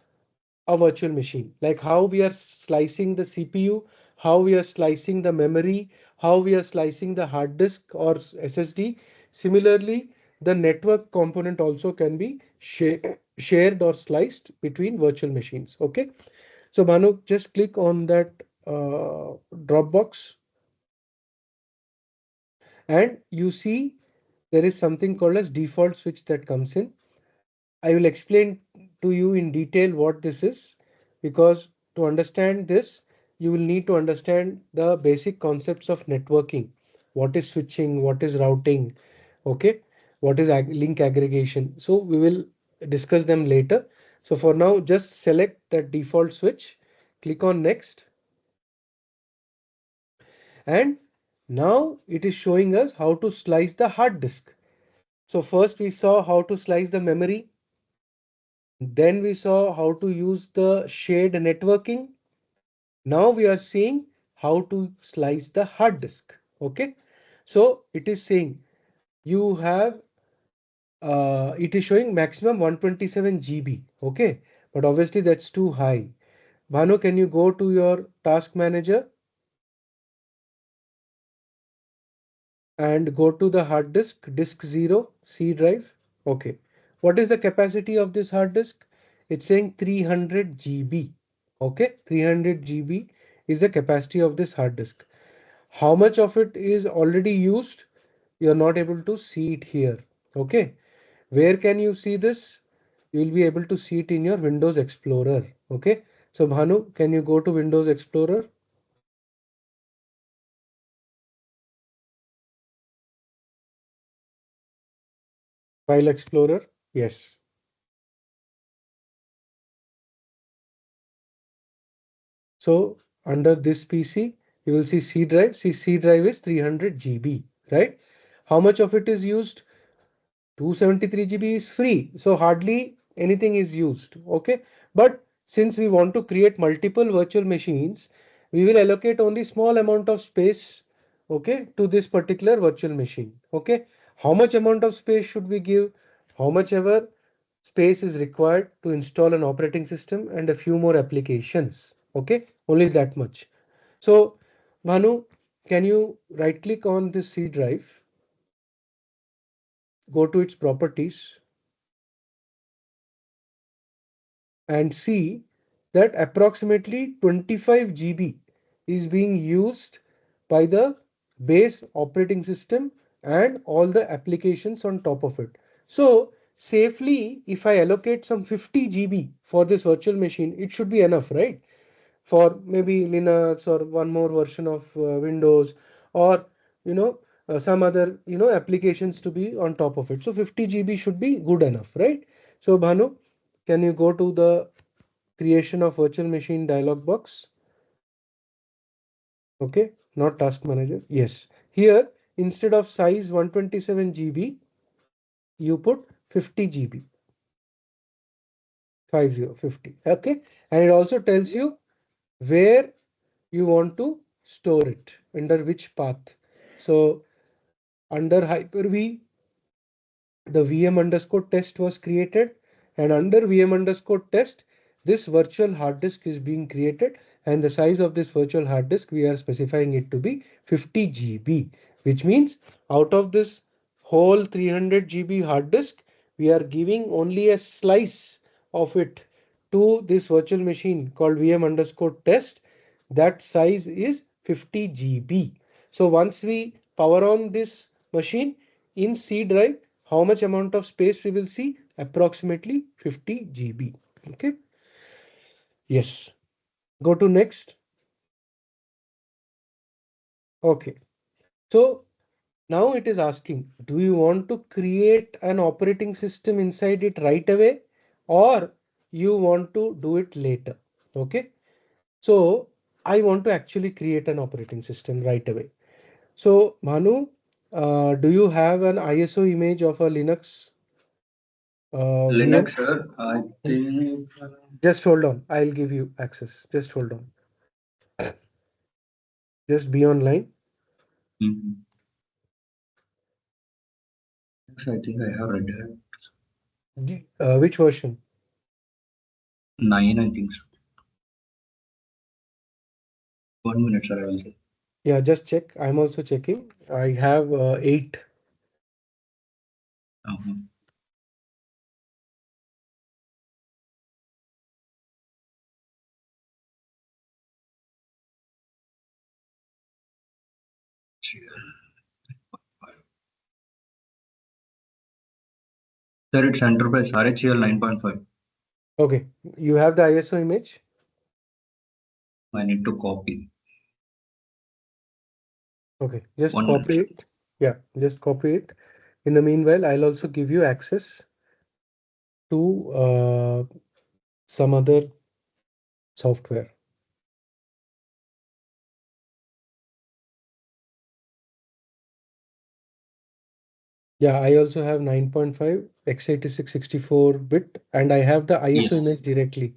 a virtual machine, like how we are slicing the CPU, how we are slicing the memory, how we are slicing the hard disk or SSD. Similarly, the network component also can be shared or sliced between virtual machines. Okay, so Banu, just click on that Dropbox, and you see there is something called as default switch that comes in. I will explain to you in detail what this is, because to understand this, you will need to understand the basic concepts of networking. What is switching? What is routing? Okay. What is link aggregation? So we will discuss them later. So for now, just select that default switch, click on next, and now it is showing us how to slice the hard disk. So first we saw how to slice the memory. Then we saw how to use the shared networking. Now we are seeing how to slice the hard disk. Okay. So it is saying you have, it is showing maximum 127 GB. Okay. But obviously that's too high. Bhanu, can you go to your task manager and go to the hard disk, disk 0, C drive? Okay. What is the capacity of this hard disk? It's saying 300 GB. Okay, 300 GB is the capacity of this hard disk. How much of it is already used? You're not able to see it here. Okay, where can you see this? You will be able to see it in your Windows Explorer. Okay, so Bhanu, can you go to Windows Explorer? File Explorer? Yes. So under this PC, you will see C drive. See, C drive is 300 GB, right? How much of it is used? 273 GB is free, so hardly anything is used. Okay, but since we want to create multiple virtual machines, we will allocate only small amount of space, okay, to this particular virtual machine. Okay, how much amount of space should we give? How much ever space is required to install an operating system and a few more applications. Okay, only that much. So Manu, can you right click on this C drive, go to its properties and see that approximately 25 GB is being used by the base operating system and all the applications on top of it. So safely, if I allocate some 50 GB for this virtual machine, it should be enough, right? For maybe Linux or one more version of Windows, or you know some other applications to be on top of it. So 50 GB should be good enough, right? So Bhanu, can you go to the creation of virtual machine dialog box? Okay, not task manager. Yes, here instead of size 127 GB, you put 50 GB, 50. Okay, and it also tells you where you want to store it, under which path. So under Hyper-V, the VM underscore test was created, and under VM underscore test, this virtual hard disk is being created, and the size of this virtual hard disk, we are specifying it to be 50 GB, which means out of this whole 300 GB hard disk, we are giving only a slice of it to this virtual machine called VM underscore test. That size is 50 GB. So once we power on this machine in C drive, how much amount of space we will see? Approximately 50 GB. Okay. Yes. Go to next. Okay. So now it is asking, do you want to create an operating system inside it right away, or you want to do it later? Okay. So I want to actually create an operating system right away. So Manu, do you have an ISO image of a Linux VM? Linux, sir, I think. Just hold on. I'll give you access. Just hold on. Just be online. Mhm. Yes, I think I have read it. Which version? 9, I think so. 1 minute, sir, I will say. Yeah, just check. I'm also checking. I have 8. Uh-huh. Sir, it's Enterprise RHEL 9.5. Okay. You have the ISO image? I need to copy. Okay. Just 1 minute, copy sir. it. Yeah, just copy it. In the meanwhile, I'll also give you access to some other software. Yeah, I also have 9.5 x86 64-bit, and I have the ISO Yes. image directly.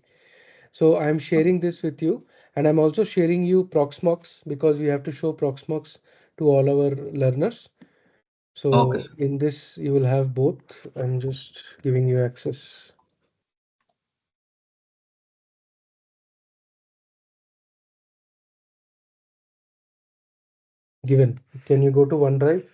So I'm sharing this with you, and I'm also sharing you Proxmox because we have to show Proxmox to all our learners. Okay, So sir. in this, you will have both. I'm just giving you access. Given. Can you go to OneDrive?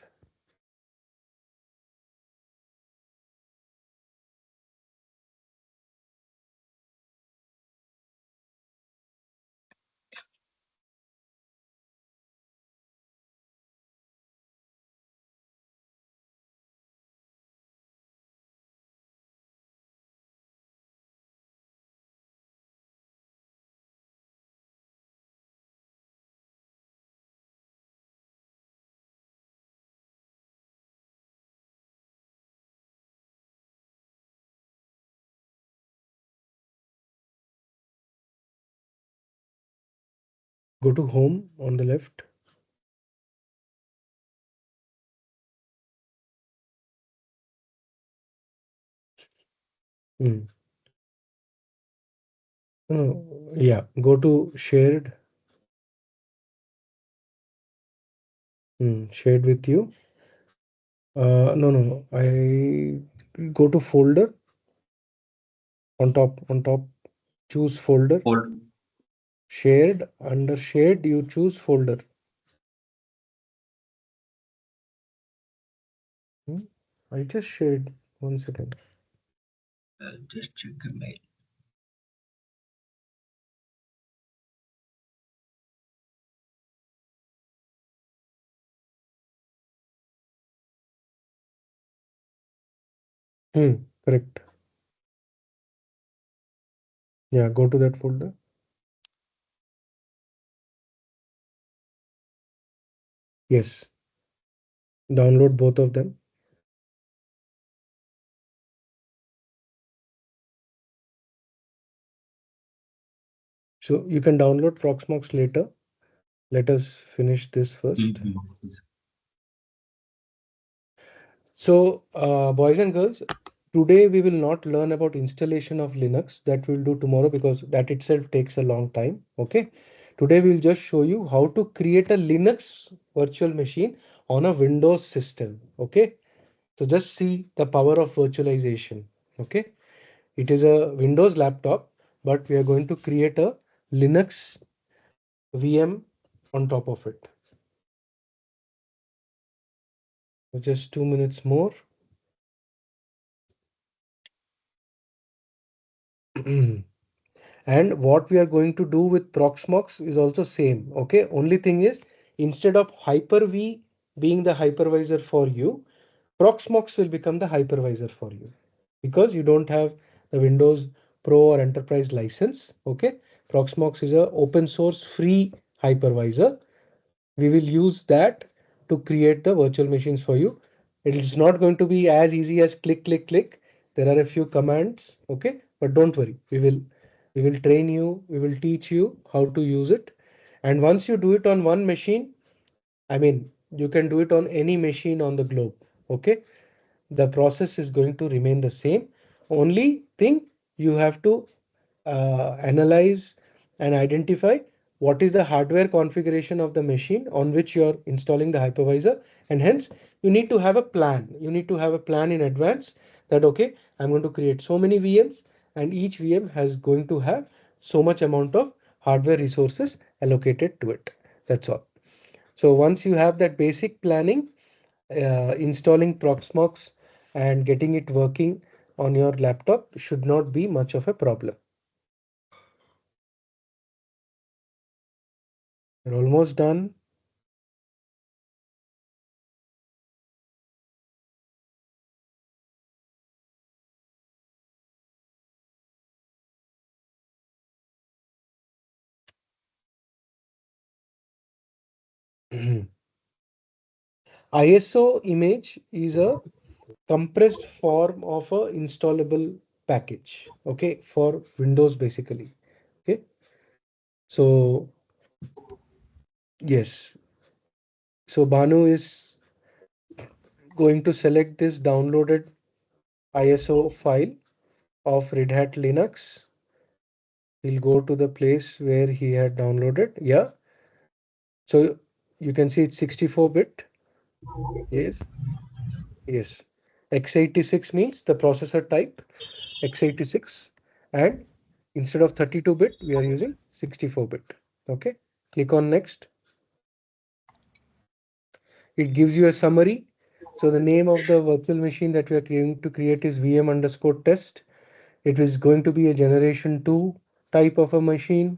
Go to Home on the left. Hmm. No, yeah, go to Shared. Shared with you. No, no, no. I go to Folder on top. On top, choose Folder. Hold. Shared, under Shared, you choose Folder. I just shared. 1 second. Just check the mail. Correct. Yeah, go to that folder. Yes, download both of them. So you can download Proxmox later. Let us finish this first. Yes. So, boys and girls, today we will not learn about installation of Linux. That we'll do tomorrow because that itself takes a long time. Okay. Today we'll just show you how to create a Linux virtual machine on a Windows system. Okay. So just see the power of virtualization. Okay. It is a Windows laptop, but we are going to create a Linux VM on top of it. So just 2 minutes more. And what we are going to do with Proxmox is also same. Okay. Only thing is, instead of Hyper-V being the hypervisor for you, Proxmox will become the hypervisor for you because you don't have the Windows Pro or Enterprise license. Okay. Proxmox is a open source free hypervisor. We will use that to create the virtual machines for you. It is not going to be as easy as click, click, click. There are a few commands, okay? But don't worry, we will train you, we will teach you how to use it. And once you do it on one machine, I mean, you can do it on any machine on the globe, okay? The process is going to remain the same. Only thing you have to analyze and identify what is the hardware configuration of the machine on which you're installing the hypervisor, and hence you need to have a plan. You need to have a plan in advance that okay, I'm going to create so many VMs and each VM has going to have so much amount of hardware resources allocated to it. That's all. So once you have that basic planning, installing Proxmox and getting it working on your laptop should not be much of a problem. We're almost done. ISO image is a compressed form of a installable package. Okay, for Windows basically. Okay, so yes, so Banu is going to select this downloaded ISO file of Red Hat Linux. He'll go to the place where he had downloaded. Yeah, so you can see it's 64-bit. Yes, yes. x86 means the processor type x86, and instead of 32-bit we are using 64-bit. Okay, click on next. It gives you a summary. So the name of the virtual machine that we are going to create is VM underscore test. It is going to be a generation 2 type of a machine.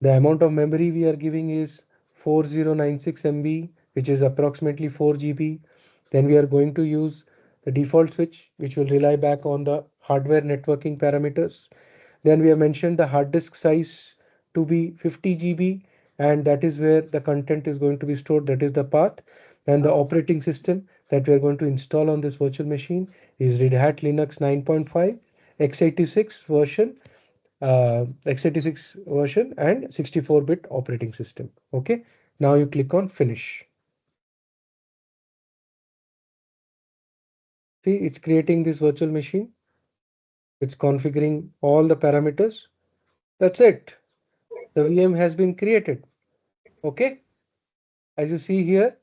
The amount of memory we are giving is 4096 MB, which is approximately 4 GB. Then we are going to use the default switch, which will rely back on the hardware networking parameters. Then we have mentioned the hard disk size to be 50 GB, and that is where the content is going to be stored. That is the path. And the operating system that we are going to install on this virtual machine is Red Hat Linux 9.5, x86 version, x86 version, and 64-bit operating system. Okay. Now you click on finish. See, it's creating this virtual machine. It's configuring all the parameters. That's it. The VM has been created. Okay. As you see here,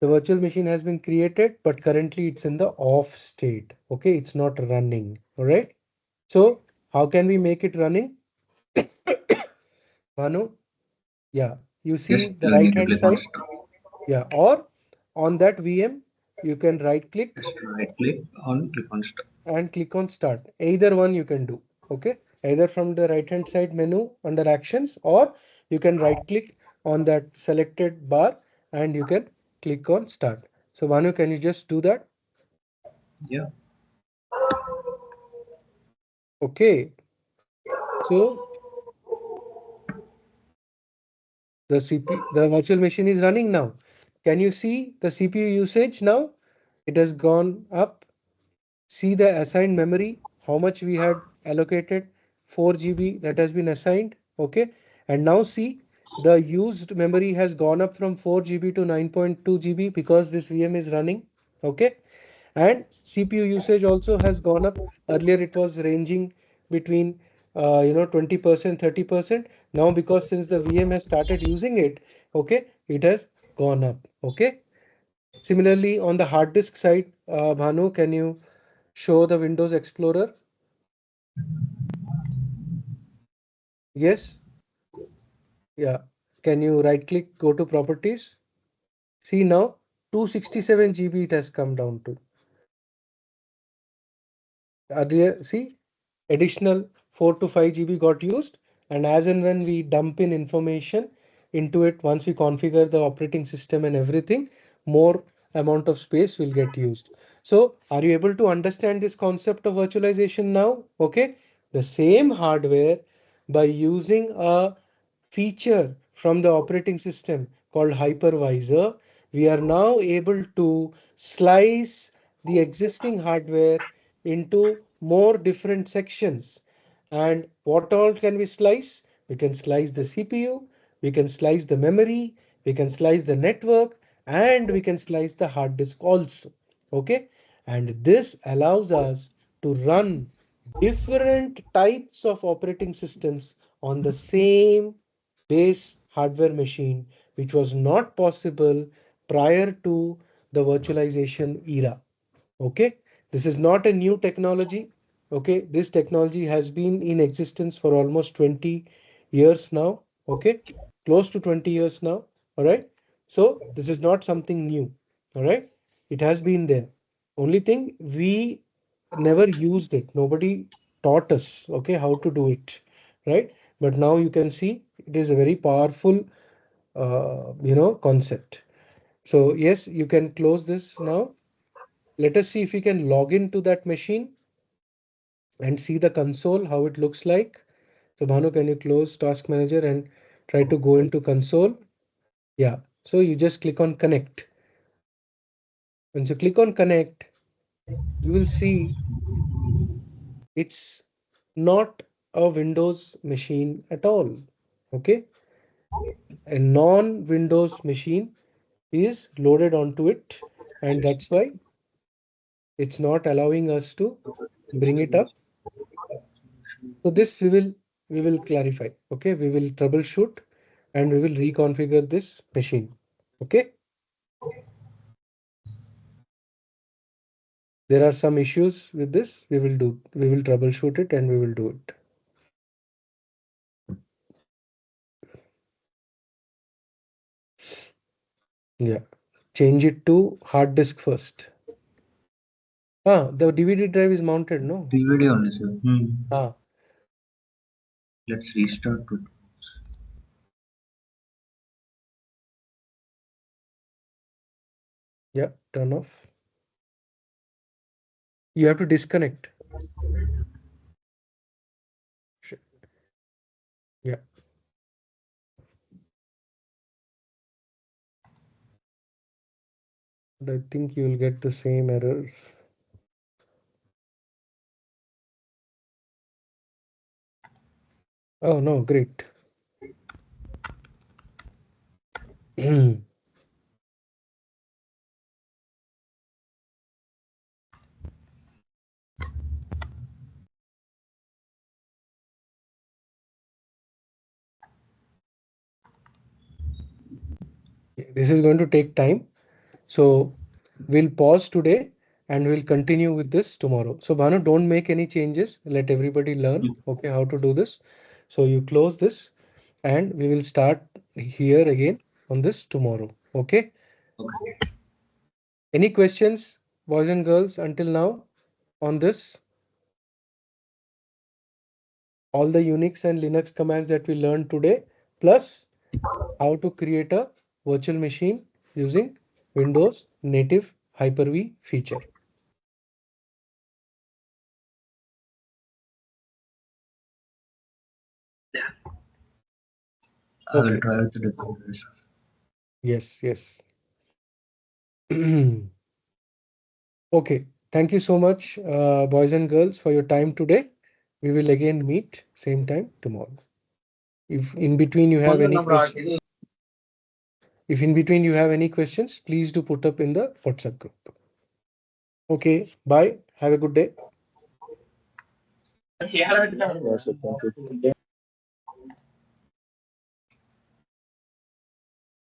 the virtual machine has been created, but currently it's in the off state. Okay. It's not running. All right. So how can we make it running? Manu? Yeah. You Yes, see the you right need to hand click on side. start. Yeah. Or on that VM, you can right click Just right click on click on start. and click on start. Either one you can do. Okay. Either from the right hand side menu under actions, or you can right click on that selected bar and you can click on start. So Banu, can you just do that? Yeah. Okay. So the virtual machine is running now. Can you see the CPU usage now? It has gone up. See the assigned memory, how much we had allocated, 4 GB that has been assigned. Okay. And now see the used memory has gone up from 4 GB to 9.2 GB because this VM is running. Okay. And CPU usage also has gone up. Earlier it was ranging between 20%, 30%. Now because since the VM has started using it, okay, it has gone up. Okay. Similarly, on the hard disk side, Bhanu, can you show the Windows Explorer? Yes. Yeah. Can you right click, go to properties? See now 267 GB it has come down to. Earlier, see, additional 4 to 5 GB got used, and as and when we dump in information into it, once we configure the operating system and everything, more amount of space will get used. So are you able to understand this concept of virtualization now? Okay. The same hardware, by using a feature from the operating system called hypervisor, we are now able to slice the existing hardware into more different sections. And what all can we slice? We can slice the CPU, we can slice the memory, we can slice the network, and we can slice the hard disk also. Okay. And this allows us to run different types of operating systems on the same base hardware machine, which was not possible prior to the virtualization era. Okay, this is not a new technology. Okay, this technology has been in existence for almost 20 years now. Okay, close to 20 years now. All right, so this is not something new. All right, it has been there. Only thing, we never used it. Nobody taught us, okay, how to do it, right? But now you can see it is a very powerful, concept. So yes, you can close this now. Let us see if we can log into that machine and see the console, how it looks like. So Bhanu, can you close Task Manager and try to go into console? Yeah. So you just click on connect. Once you click on connect, you will see it's not a Windows machine at all. Okay. A non-Windows machine is loaded onto it, and that's why it's not allowing us to bring it up. So this we will clarify. Okay, we will troubleshoot and we will reconfigure this machine. Okay, there are some issues with this. We will troubleshoot it and we will do it. Yeah, change it to hard disk first. Ah, the DVD drive is mounted, no? DVD only, sir. Ah, Let's restart it. yeah, turn off. You have to disconnect. Yeah, but I think you will get the same error. Oh no, great. This is going to take time. So we'll pause today and we'll continue with this tomorrow. So Bhanu, don't make any changes. Let everybody learn, okay, how to do this. So you close this and we will start here again on this tomorrow. Okay. Okay. Any questions, boys and girls, until now on this? All the Unix and Linux commands that we learned today, plus how to create a virtual machine using Windows native Hyper-V feature. I will Okay. try with the different. Yes, yes. Okay. Thank you so much, boys and girls, for your time today. We will again meet same time tomorrow. If in between you have any questions, if in between you have any questions, please do put up in the WhatsApp group. Okay. Bye. Have a good day. Yes, sir. Thank you.